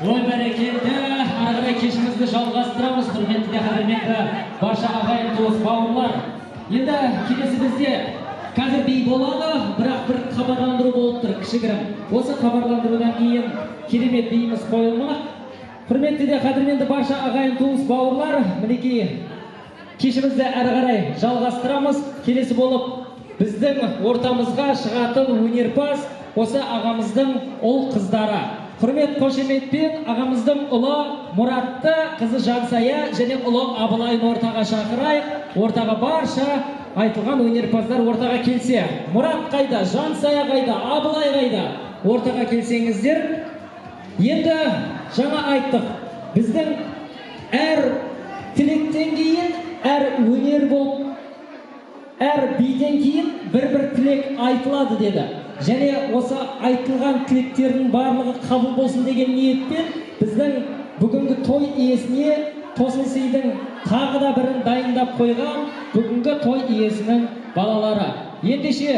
Ой бәрекелді, ары кешімізді жалғастырамыз, құрметті қадірменді барша ағайын туыс бауырлар. Енді келесі бізде қазір бей болады, бірақ бір хабарландыру болып тұр, кішігірім. Осы хабарландырудан кейін керемет бейіміз қойылмақ. Құрметті қадірменді барша ағайын туыс бауырлар, мінекей кешімізді әрі қарай жалғастырамыз. Келесі болып біздің ортамызға шығатын өнерпаз осы ағамыздың ұл қыздары. Құрмет қошеметпен ағамыздың ұлы Мұратты, қызы Жансая және ұлы Абылайын ортаға шақырайық. Ортаға барша айтылған өнерпаздар ортаға келсе. Мұрат қайда, Жансая қайда, Абылай қайда? Ортаға келсеңіздер. Енді жаңа айттық, біздің әр тілектен кейін, әр өнер болып, әр биден кейін бір-бір тілек айтылады деді. Және осы айтылған тілектердің барлығы қабыл болсын деген ниетпен біздің бүгінгі той иесіне тосын сыйдың тағы да бірін дайындап қойған бүгінгі той иесінің балалары. Ендеше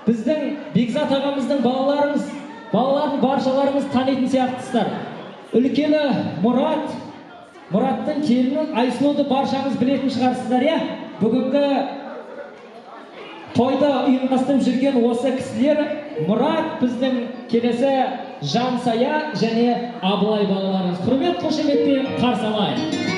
біздің Бекзат ағамыздың балаларын баршаларымыз танитын сияқтысыздар. Үлкені Мұрат, Мұраттың келіні Айсұлуды баршаңыз білетін шығарсыздар, иә? Бүгінгі тойда ұйымдастырып жүрген осы кісілер Мұрат, біздің келесі Жансая және Абылай балаларымыз. Құрмет қошеметпен қарсы алайық.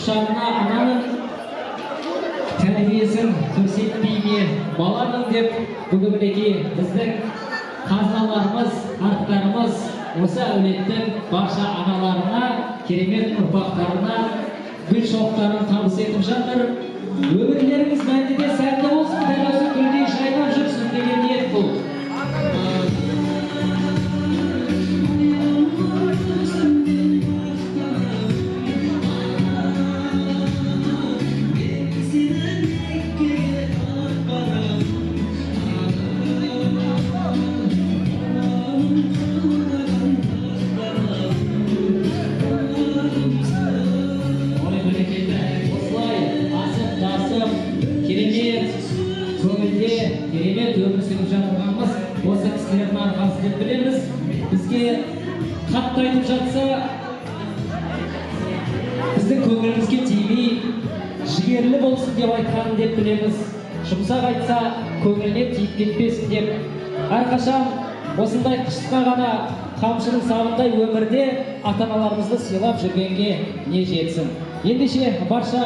Құшағына ананың тәрбиесін көрсетпей ме баланың деп бүгін мінекей біздің қазыналарымыз, артықтарымыз осы әулеттің барша аналарына, керемет ұрпақтарына гүл шоқтарын табыс етіп жатыр. Өмірлеріңіз мәнінде сәтті керемет өмір сүріп жатырғанымыз осы кісілердің арқасы деп білеміз. Бізге қатты айтып жатса, біздің көңілімізге тимей, жігерлі болсын деп айтқанын деп білеміз. Жұмсақ айтса, көңіліне тиіп кетпесін деп. Әрқашан осындай қысқа ғана қамшының сабындай өмірде ата-аналарымызды сыйлап жүргенге не жетсін. Ендеше барша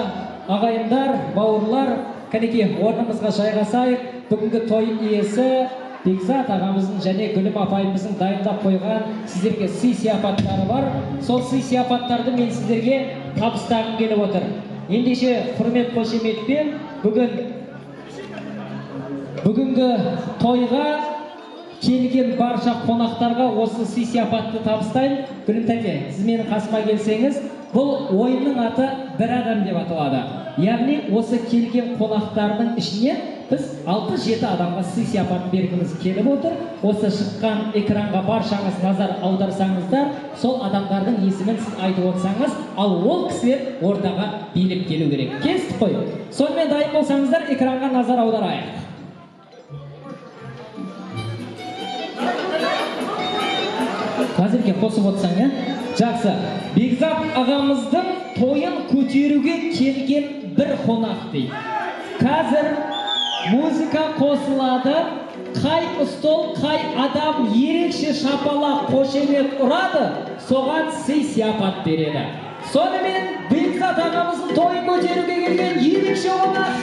ағайындар, бауырлар, кәнекей орнымызға жайғасайық. Бүгінгі той иесі Бекзат ағамыздың және Гүлім апайымыздың дайындап қойған сіздерге сый-сияпаттары бар. Сол сый-сияпаттарды мен сіздерге табыстағым келіп отыр. Ендеше құрмет қошеметпен бүгінгі тойға келген барша қонақтарға осы сый-сияпатты табыстайын. Гүлім тәте, сіз менің қасыма келсеңіз, бұл ойынның аты бір адам деп аталады. Яғни осы келген қонақтардың ішінен біз 6-7 адамға сый-сияпат бергіміз келіп отыр. Осы шыққан экранға баршаңыз назар аударсаңыздар, сол адамдардың есімін сіз айтып отырсаңыз, ал ол кісілер ортаға билеп келу керек. Келістік қой. Сонымен дайын болсаңыздар, экранға назар аударайық. Қазірге қосып отырсаң, жақсы. Бекзат ағамыздың тойын көтеруге келген бір қонақ дейді. Қазір музыка қосылады. Қай стол, қай адам ерекше шапалақ қошемет ұрады, соған сый-сияпат береді. Сонымен Бекзат ағамыздың тойын көтеруге келген ерекше қонақ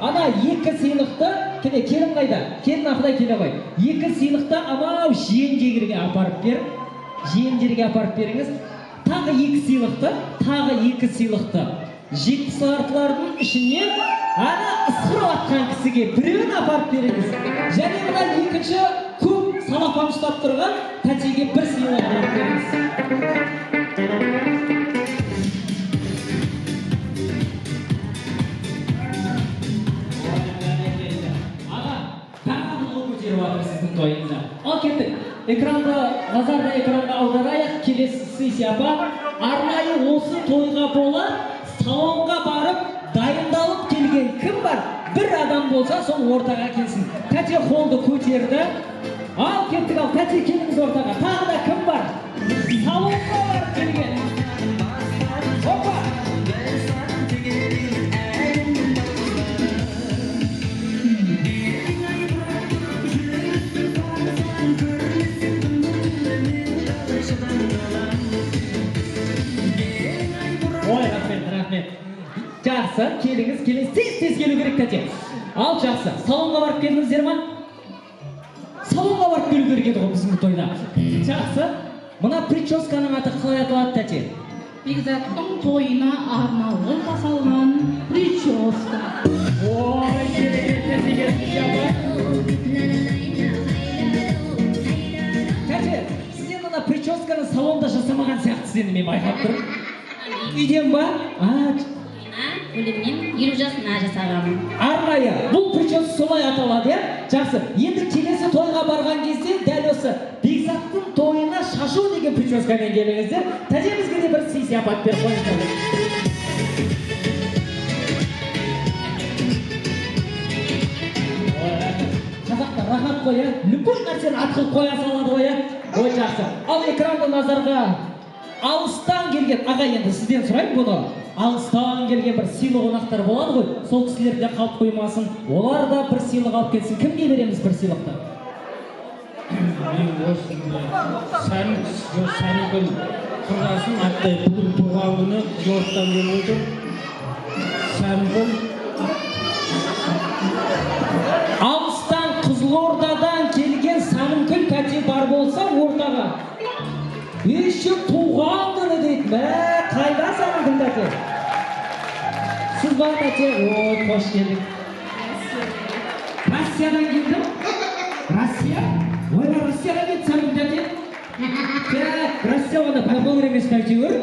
ана екі сыйлықты, келін қайда? Келін ақыдай келе қой. Екі сыйлықты амау жиен-жегерге апарып бер. Жиен-жерге апарып беріңіз. Тағы екі сыйлықты. Жетпісарлардың ішінен ана ысқырып атқан кісіге біреуін апарып беріңіз. Және мына екінші көп салапан ұстап тұрған тәтеге бір сыйлық беріп беріңіз. Сіздің тойыңызда. Ал кеттік. Назарды экранға аударайық. Келесі сый-сияпат. Арнайы осы тойға бола салонға барып дайындалып келген кім бар? Бір адам болса, сол ортаға келсін. Тәте қолды көтерді. Ал кеттік, ал тәте келіңіз ортаға. Тағы да кім бар? Салонға барып келген. Опа! Жақсы, келіңіз, тез келу керек тәте. Ал жақсы, салонға барып келдіңіздер ма? Салонға барып келу керек еді ғой біздің тойда. Жақсы, мына прическаның аты қалай аталады тәте? Бекзаттың тойына арналып жасалған прическа. Ой, керемет деген сияпат. Тәте, сізден мына прическаны салонда жасамаған сияқтысыз енді мен байқап тұрмын. Үйден ба? Өлімнен 50 жасына жасағамын. Арнайы, бұл прическа солай аталады, иә? Жақсы, енді келесі тойға барған кезде дәл осы Бекзаттың тойына шашу деген прическамен келіңіздер. Тәжемізге де бір сый-сияпат беріп қойыңыздар. Қазақта рахат қой, любой нәрсені атқылып қоя салады ғой, ой жақсы. Ал экранды назарға алыстан келген ағай, енді сізден сұрайын бұны. алыстан келген бір сыйлы қонақтар болады ғой, сол кісілер де қалып қоймасын, олар да бір сыйлық алып кетсін. Кімге береміз бір сыйлықты? Мен осындай Сәнігүл құрдасым аттай бүгін туған күні жорттан келіп отыр. Сәнігүл Алыстан Қызылордадан келген Сәнігүл тәте бар болса ортаға. Еще туған күні дейді. Қайда Сәнігүл тәте? Сіз бар тәте? Ой, қош келдік. Россиядан келдім? Россия? Ой, Россияға келді Сәнігүл тәте? Россия онда байқоңыр емес әйтеуір.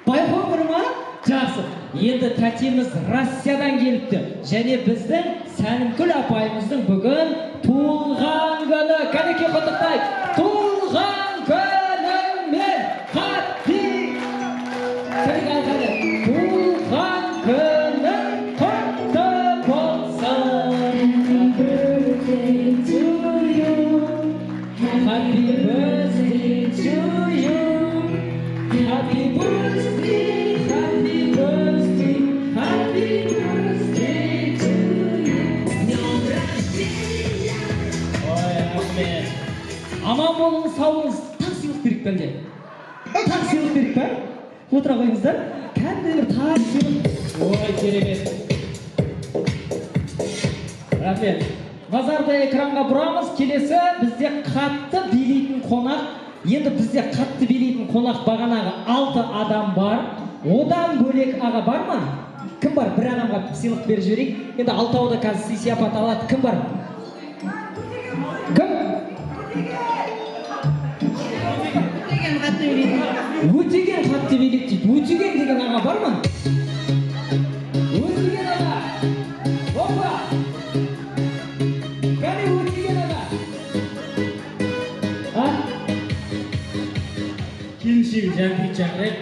Байқоңыр ма? Жақсы. Енді тәтеміз Россиядан келіпті. Және біздің Сәнігүл апайымыздың бүгін туылған күні. Кәнеке құттықтайық. Туылған күнімен қатты. Кәнеке алғаны. Туылған күнің құтты болсын. Happy birthday to you. Happy birthday, happy birthday, happy birthday to you. Ой, рахмет. Аман болыңыз, сау болыңыз. Тақ сыйлық берейік бәлде. Тақ сыйлық берейік бә? Отыра қойыңыздар. Кәдімгі бір тақ сыйлық. Ой, керемет. Рахмет. Назарды экранға бұрамыз. Келесі бізде қатты билейтін қонақ. Енді бізде қатты билейтін қонақ бағанағы 6 адам бар. Одан бөлек аға бар ма? Кім бар? Бір адамға сыйлық беріп жіберейік. Енді 6-ау да қазір сый-сияпат алады. Кім бар? Кім? Өтеген қатты билейді дейді. Өтеген деген аға бар ма? Өтеген аға. Опа! келіншегі жәнбек шақырайық.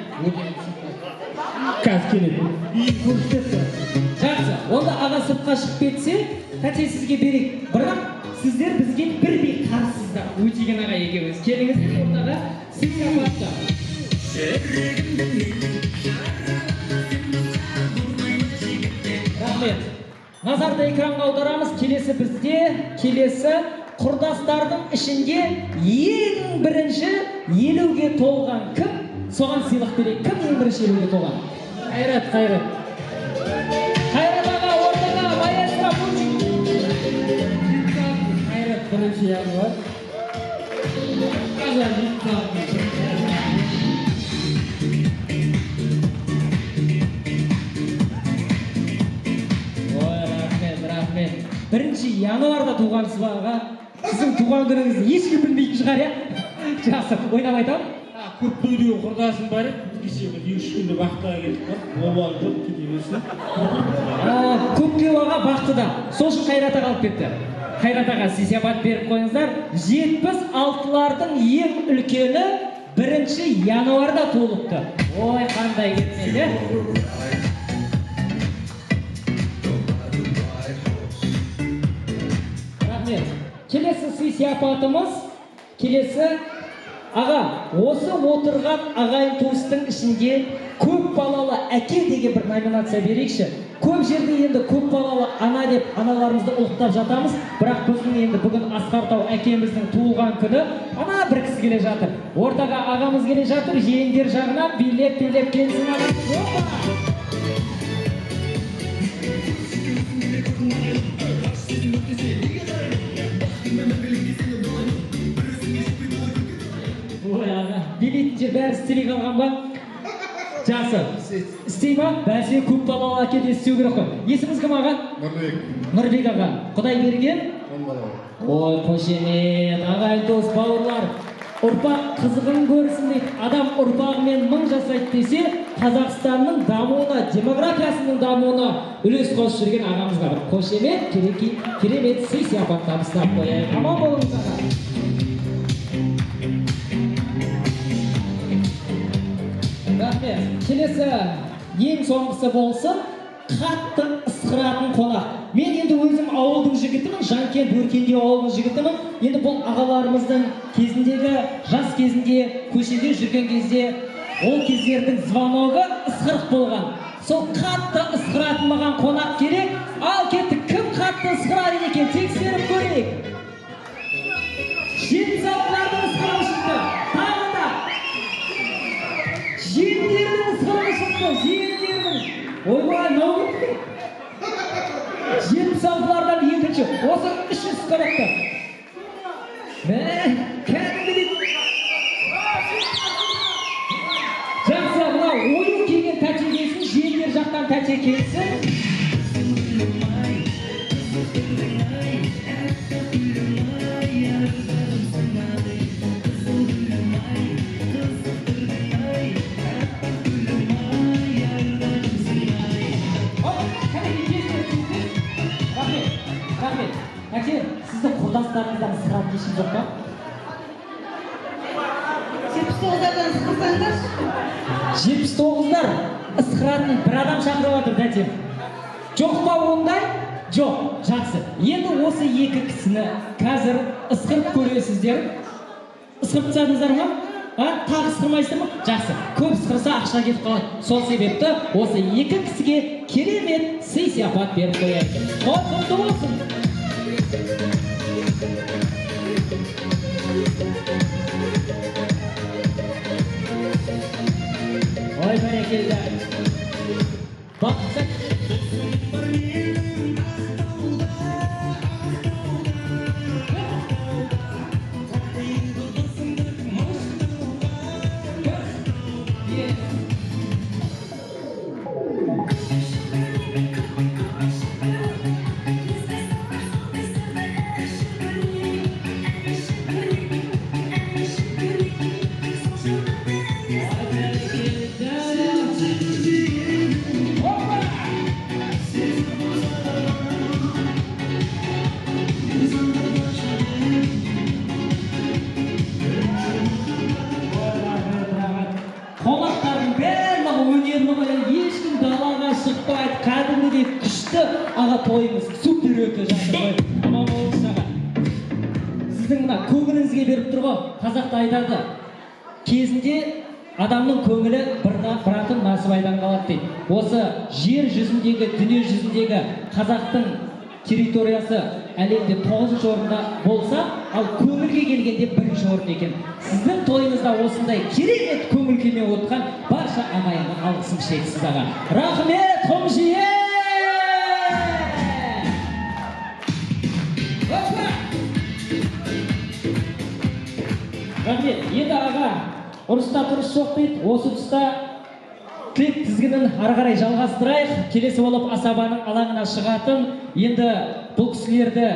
Қазір келеді. Үйін көрсетті. Жақсы. Онда аға сыртқа шығып кетсе, тәте сізге берейік. Бірақ сіздер бізге бір бей қарсыздар. Өтеген аға екеуіңіз. Келіңіз ортаға сый-сияпатта. Рахмет. Назарды экранға аударамыз. Келесі құрдастардың ішінде ең бірінші 50-ге толған кім? Соған сыйлық берейік. Кім ең бірінші 50-ге толған? Қайрат. Қайрат аға ортаға, маэстро. Қайрат бірінші яғы бар. Ой, рахмет. 1 январда туғансыз ба аға? Сіздің туған күніңізді ешкім білмейтін шығар, я? Жақсы, ойнап айтам. Көптөй деген құрдасым бар еді. Кеше бір 2-3 күнде бақтыға келдік бар. Обалы жоқ, кете берсін. Көптеу аға бақтыда. Сол үшін Қайрат аға алып кетті. Қайрат аға сый-сияпат беріп қойыңыздар. 76-лардың ең үлкені 1 январда туылыпты. Ой, қандай кетмеді. Келесі сый-сияпатымыз, аға, осы отырған ағайын туыстың ішінде көп балалы әке деген бір номинация берейікші. Көп жерде енді көп балалы ана деп аналарымызды ұлықтап жатамыз, бірақ біздің енді бүгін Асқартау әкеміздің туылған күні, ана бір кісі келе жатыр. Ортаға ағамыз келе жатыр, жеңдер жағынан билеп келсін ағамыз. Ой аға, билейтін жер бәрі істелей қалған ба? Жақсы, істей ма? Бәсе көп балалы әкеде істеу керек қой. Есіміз кім аға? Нұрбек аға. Құдай берген? Ой, қошемет, ағайын дос, бауырлар. Ұрпақ қызығын көрсін дейді. Адам ұрпағымен 1000 жасайды десе, Қазақстанның дамуына, демографиясының дамуына үлес қосып жүрген ағамызға бір қошемет, керемет сый-сияпат табыстап қояйық. Аман болыңыз аға. Рахмет. Келесі ең соңғысы болсын, қатты ысқыратын қонақ. Мен енді өзім ауылдың жігітімін, Жанкент Өркендеу ауылдың жігітімін. Енді бұл ағаларымыздың кезіндегі, жас кезінде, көшеде жүрген кезде, ол кездердің звоногы ысқырық болған. сол қатты ысқыратылмаған қонақ керек. Ал кеттік, кім қатты ысқырады екен, тексеріп көрейік. Жетімсалдардың ысқырығы шықты. Тағы да. Жиендердің ысқырығы шықты. Жиендердің. Ойбай, мынау кетті. Жетімсалдылардан екінші. Осы үш ысқырықты. Кәдімгідей. Жақсы, мынау ойын келген тәте келсін, жиендер жақтан тәте келсін. Әке, сіздің құрдастарыңыздан ысқыратын ешкім жоқ па? 79-дардан ысқырсаңдар. 79-дар ысқыратын бір адам шақырып отыр, тәтем. Жоқ па ондай? Жоқ, жақсы. Енді осы екі кісіні қазір ысқырып көресіздер. Ысқырып тастадыңыздар ма? Тағы ысқырмайсыздар ма? Жақсы. Көп ысқырса ақша кетіп қалады. Сол себепті осы екі кісіге керемет сый-сияпат беріп қояйық. Құтты болсын. Ой, бәрекелді. Бақытсақ. Тойымыз супер өте жатыр ғой. Аман болыңыз аға. Сіздің мына көңіліңізге беріп тұр ғой. Қазақта айтады. Кезінде адамның көңілі біратын насыбайдан қалады дейді. Осы жер жүзіндегі, дүние жүзіндегі қазақтың территориясы әлемде 9-шы орында болса, ал көңілге келгенде 1-ші орын екен. Сіздің тойыңызда осындай керемет көңіл күймен отқан барша ағайынға алғысым шексіз аға. Рахмет, қомжие! Рахмет, енді аға, ұрыста тұрыс жоқ дейді, осы тұста тілек тізгінін ары қарай жалғастырайық. Келесі болып асабаның алаңына шығатын, енді бұл кісілерді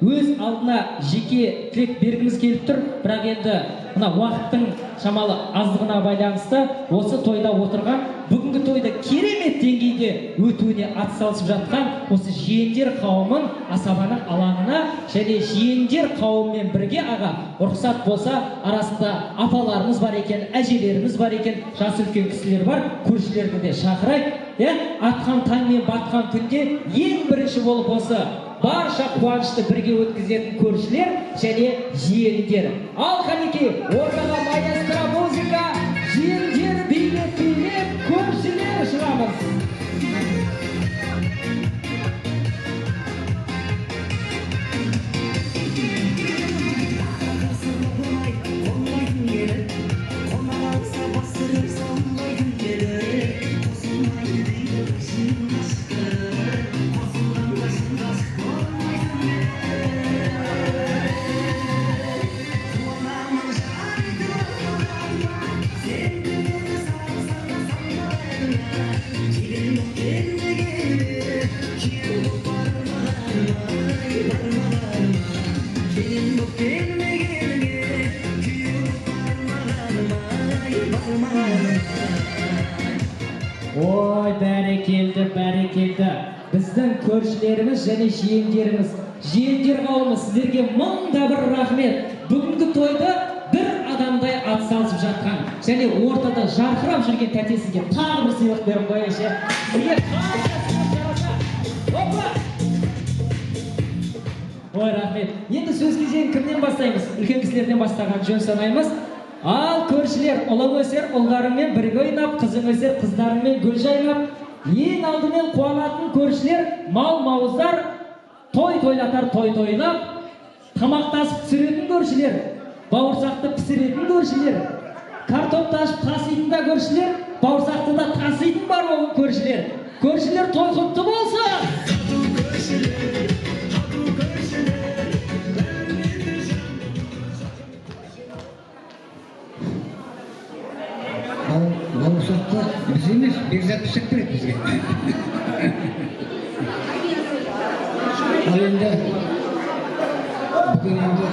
өз алдына жеке тілек бергіміз келіп тұр, бірақ енді мына уақыттың шамалы аздығына байланысты осы тойда отырған, бүгінгі тойда керемет деңгейде өтуіне атсалысып жатқан осы жиендер қауымын асабаның алаңына және жиендер қауыммен бірге аға рұқсат болса арасында апаларымыз бар екен, әжелеріміз бар екен, жасы үлкен кісілер бар, көршілерді де шақырайық. Атқан таң мен батқан күнде ең бірінші болып осы барша қуанышты бірге өткізетін көршілер және жиендер. Ал қанекей, ортаға маэстро музыка, жиендер билеп, көршілер шығамыз. Ой, бәрекелді. Біздің көршілеріміз және жиендеріміз, жиендер қауымы, сіздерге мыңда бір рахмет. Бүгінгі тойда бір адамдай атсалысып жатқан және ортада жарқырап жүрген тәтесізге тағы бір сыйлық беріп қояйыншы. Ой, рахмет. Енді сөз кезегін кімнен бастаймыз? Үлкен кісілерден бастаған жөн санаймыз. Ал көршілер, ұлың өсер, ұлдарыңмен бірге ойнап, қызың өсер, қыздарыңмен гүл жайнап, Ең алдымен қуанатын көршілер, мал-мауыздар, тойлатар тойлап, тамақтасып түсіретін көршілер, бауырсақты пісіретін көршілер, картопты ашып таситын да көршілер, бауырсақты да таситын бар болған көршілер. Көршілер той құтты болсын! Бауырсақты біз емес, Бекзат пісіріп береді бізге. Ал енді бүгін енді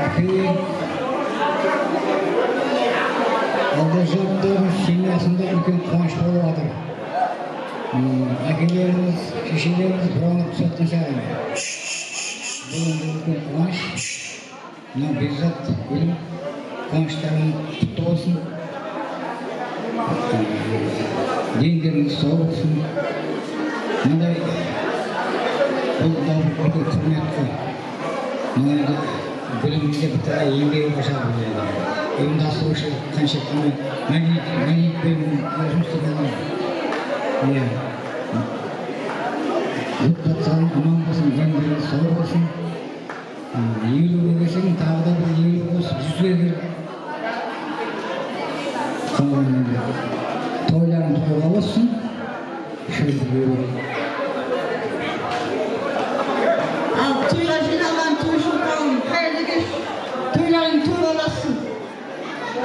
әке алда жұрттың семьясында үлкен қуаныш болып жатыр. Әкелеріміз, шешелеріміз бұраңып түсетін сайын. Бұл енді үлкен қуаныш. Мына Бекзат өлім қуаныштарың құтты болсын. Дендеріңіз сау болсын. Мындай бұл да үлкен құрметті. Мына енді білімінде бітірі еңбегі қашан біледі. Ұйымдастырушы қанша мәдениетпен жұмыс істеген. Отбасың аман болсын, дендеріңіз сау болсын. 50-ге келсең, тағы да бір 50 болсын, 100-ге кел. Toyların toy olasın. Şöyle böyle. Al toyla jinalan toyşun kalın. Hayırlı geç. Toyların toy olasın.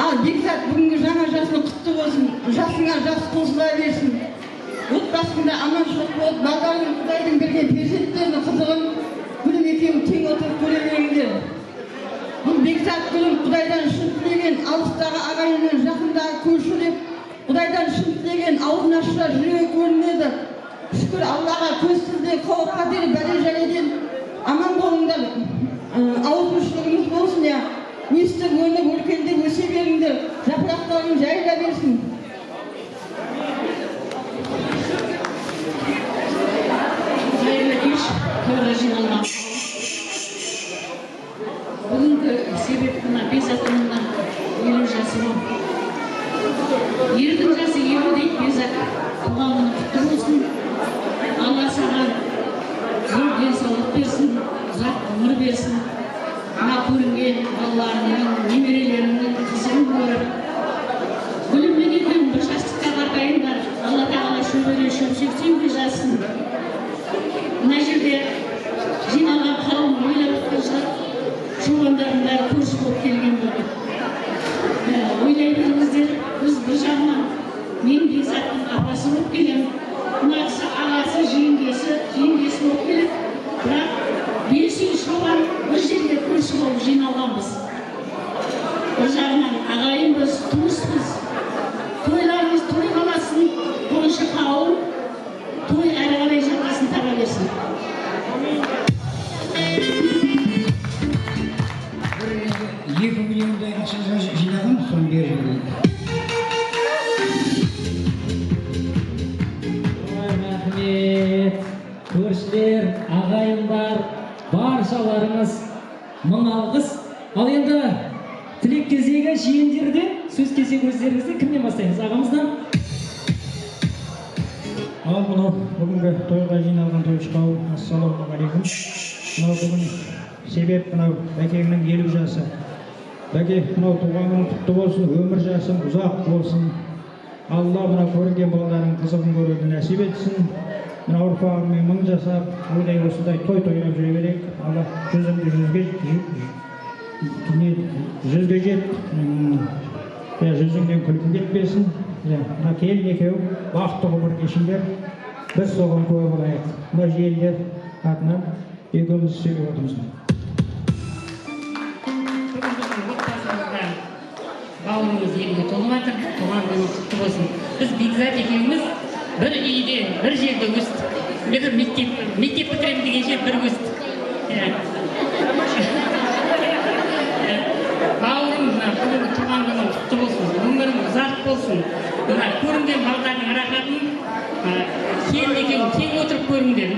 Al Bекзат бүгінгі жаңа жасың құтты болсын. Жасыңа жас қосыла берсін. Отбасында аманшылық болып, балаларың Құдайдың берген перзенттерінің қызығын гүлім екеуің тең отырып көре беріңдер. Бұл Бекзат гүлім Құдайдан шын тілеген, алыстағы ағайынмен жақындағы көрші деп Құдайдан шын тілеген, аузын ашса жүрегі көрінеді. Шүкір Аллаға көзсізде қауіп қатері бәле жәледен аман болыңдар. Ауызбіршілігіңіз болсын, я. Өстіп өніп өркендеп өсе беріңдер. Жапырақтарың жайыла берсін. Қайырлы кеш, тойға жиналған. Бүгінгі себеп мына Бекзатымның 50 жасы бол. Ердің жасы 50 дейді Бекзат. Туғаныңыз құтты болсын. Алла саған зор денсаулық берсін, ұзақ өмір берсін. Мына көрінген балаларыңның, немерелеріңнің қызығын көріп, гүліммен екеуің бір жастыққа қартайыңдар. Алла тағала шөбере шөпшектен жазсын. Мына жерде жиналған қауым ойлап отырсақ, жуандардың бәрі көрші болып келген болды. Ойлайтыныңыздар, біз бір жағынан мен Бекзаттың апасы болып келемін. Мына кісі ағасы, жеңгесі болып келеді. Бірақ 5 үй шоған бір жерге көрші болып жиналғанбыз. Бір жағынан ағайынбыз, туыспыз. Тойларымыз той қаласын, қоншы қауым той әрі қарай жалғасын таба берсін. $2 миллиондай ақша жинаған, соны беріп жүрейік. Рахмет, көршілер, ағайындар, баршаларыңыз мың алғыс. Ал енді тілек кезегі жиендерде сөз кезегі өздеріңізде. Кімнен бастаймыз? Ағамыздан. Ал мынау бүгінгі тойға жиналған тойшы қауым, ассалаумағалейкум. Мынау бүгін себеп мынау Бәкеңнің 50 жасы. Бәке, мынау туғаның құтты болсын, өмір жасың ұзақ болсын. Алла мына көрінген балалардың қызығын көруді нәсіп етсін. Мына ұрпағымен 1000 жасап, ойдай осындай той тойлап жүре берейік. Алла жүзіңді жүзге жет. Жүзіңнен күлкін кетпесін. Мына келін екеуі бақытты ғұмыр кешіңдер. Біз соған куә болайық. Мына желдер атынан екеуміз сөйлеп отырмыз. Бауырымыз 50-ге толып жатыр, туған күні құтты болсын. Біз Бекзат екеуміз бір үйден, бір жерде өстік. Бір мектеп бітірем дегенше бір өстік. Бауырым бүгінгі туған күні құтты болсын, өмірің ұзақ болсын. Мына көрінген балалардың рахатын келін екеуің тең отырып көріңдер.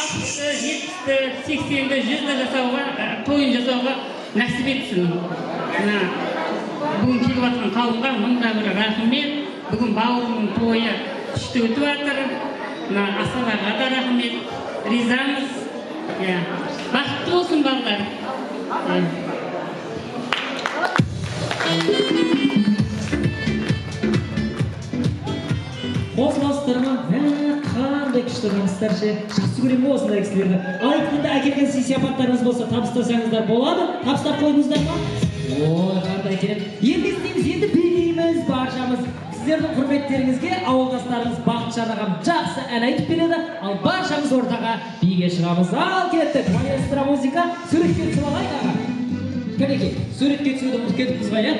60-ті, 70-ті, 80-ті, 100-ті жасауға, тойын жасауға nasip etsin. Bugün kelip atkan kavımga mында bir rahmet. Bugün baurumun toyu күшті өтіп жатыр. Асабаға да рахмет. Ризамыз. Бақытты болсын балдар. Қозғалыстарыма қандай күшті қамыстар ше. Жақсы көрем осындай кісілерді. Айтқанда әкелген сый-сияпаттарыңыз болса табыстасаңыздар болады. Табыстап қойыңыздар ма? Ой, қандай керемет. Енді істейміз, енді билейміз баршамыз. Сіздердің құрметтеріңізге ауылдастарыңыз Бақытжан ағам жақсы ән айтып береді. Ал баршамыз ортаға биге шығамыз. Ал кеттік. Маэстро музыка суретке түсіп алайық аға. Кәнекей, суретке түсуді ұмытып кетіппіз ғой, иә?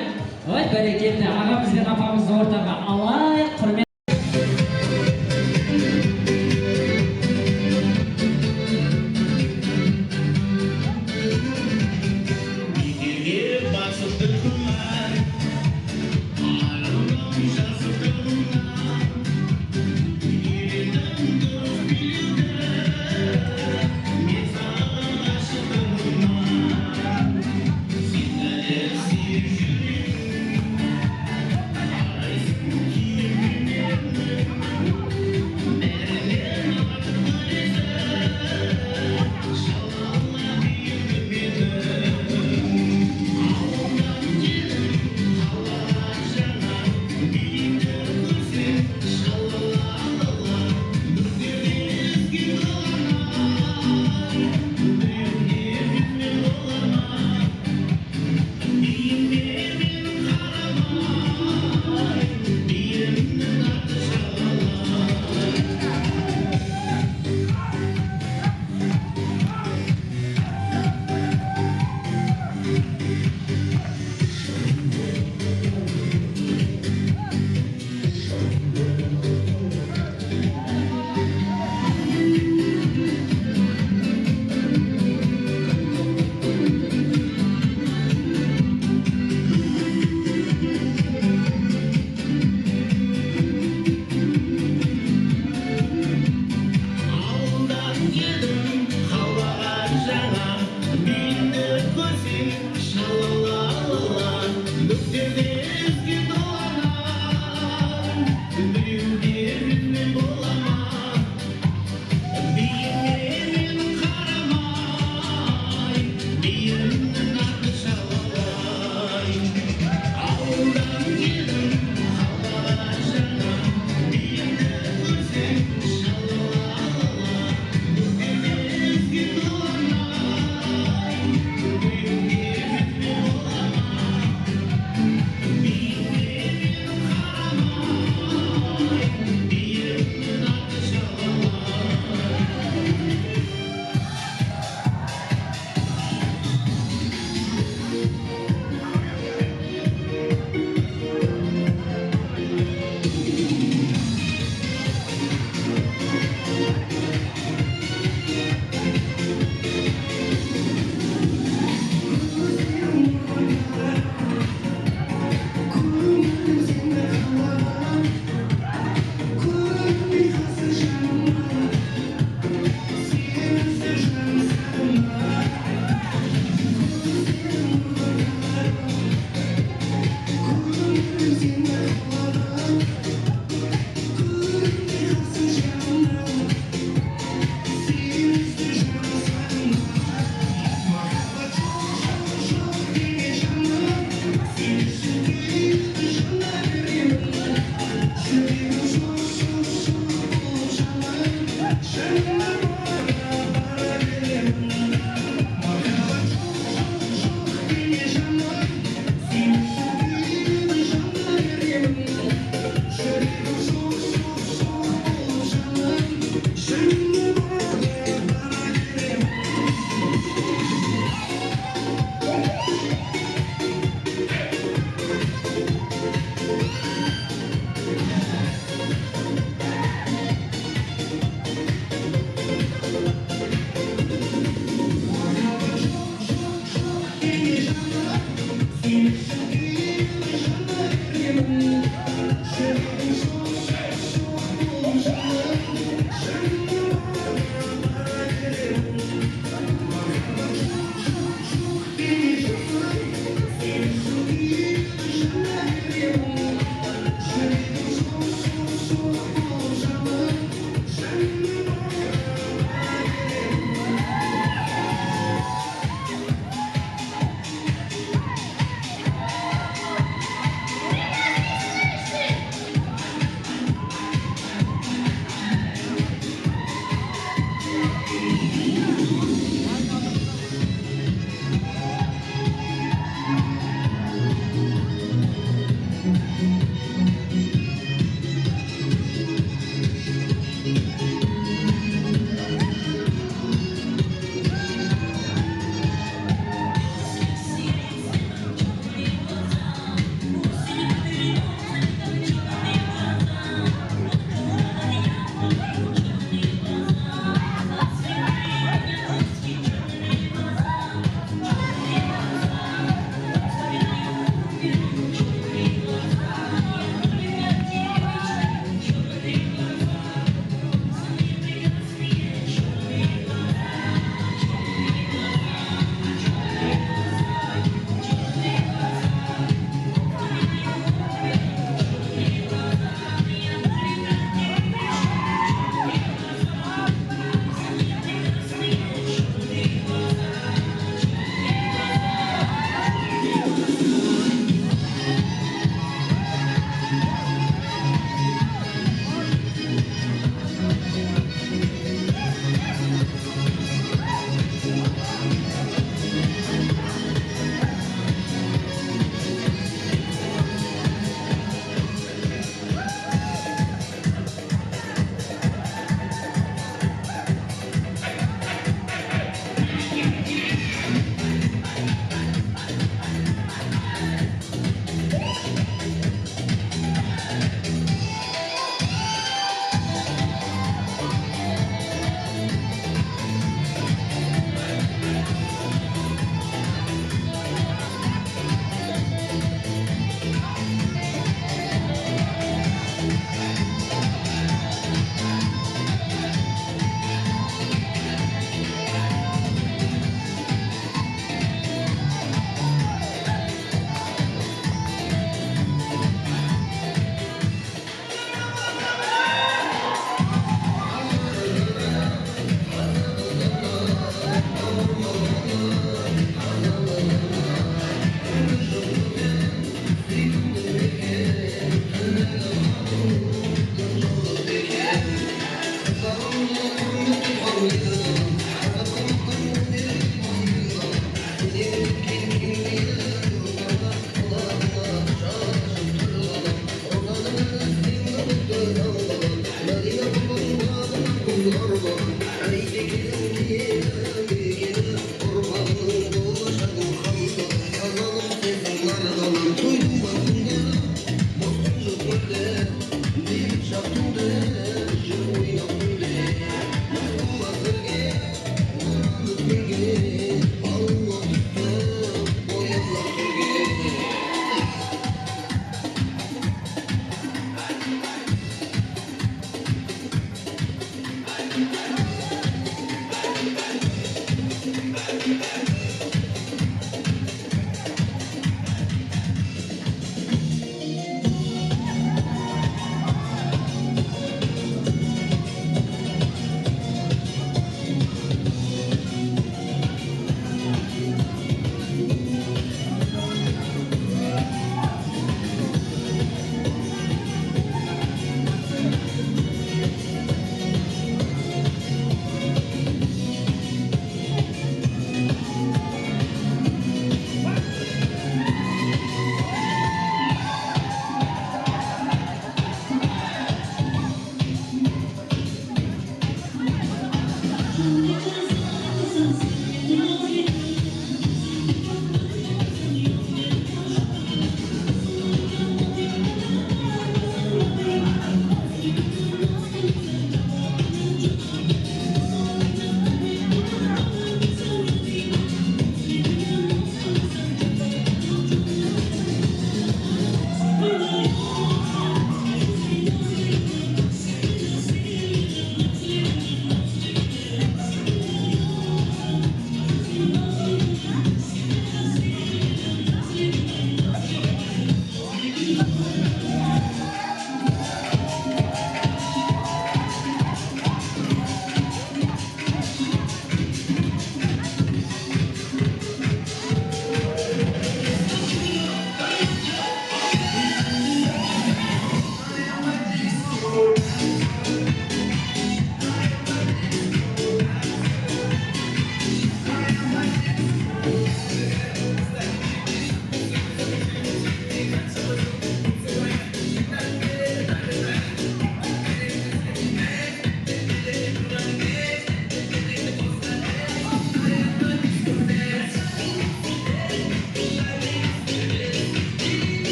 Ой, бәрекелді. Ағамыз бен апамызды ортаға алайық. Құрмет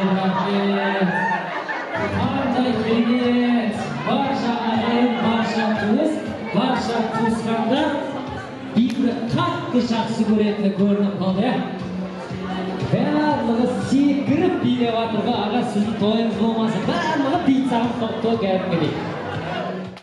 Rahmet. Qanday keremет. Barcha ағайын, barcha туыс, barcha туысқандар bizni qattiq yaxshi ko'rayotgani ko'rinib qoldi. Bарлығы секіріп билеп жатырға, аға сіздің тойыңыз болмаса, барлығы пиццаны тоқтау кәдімгідей.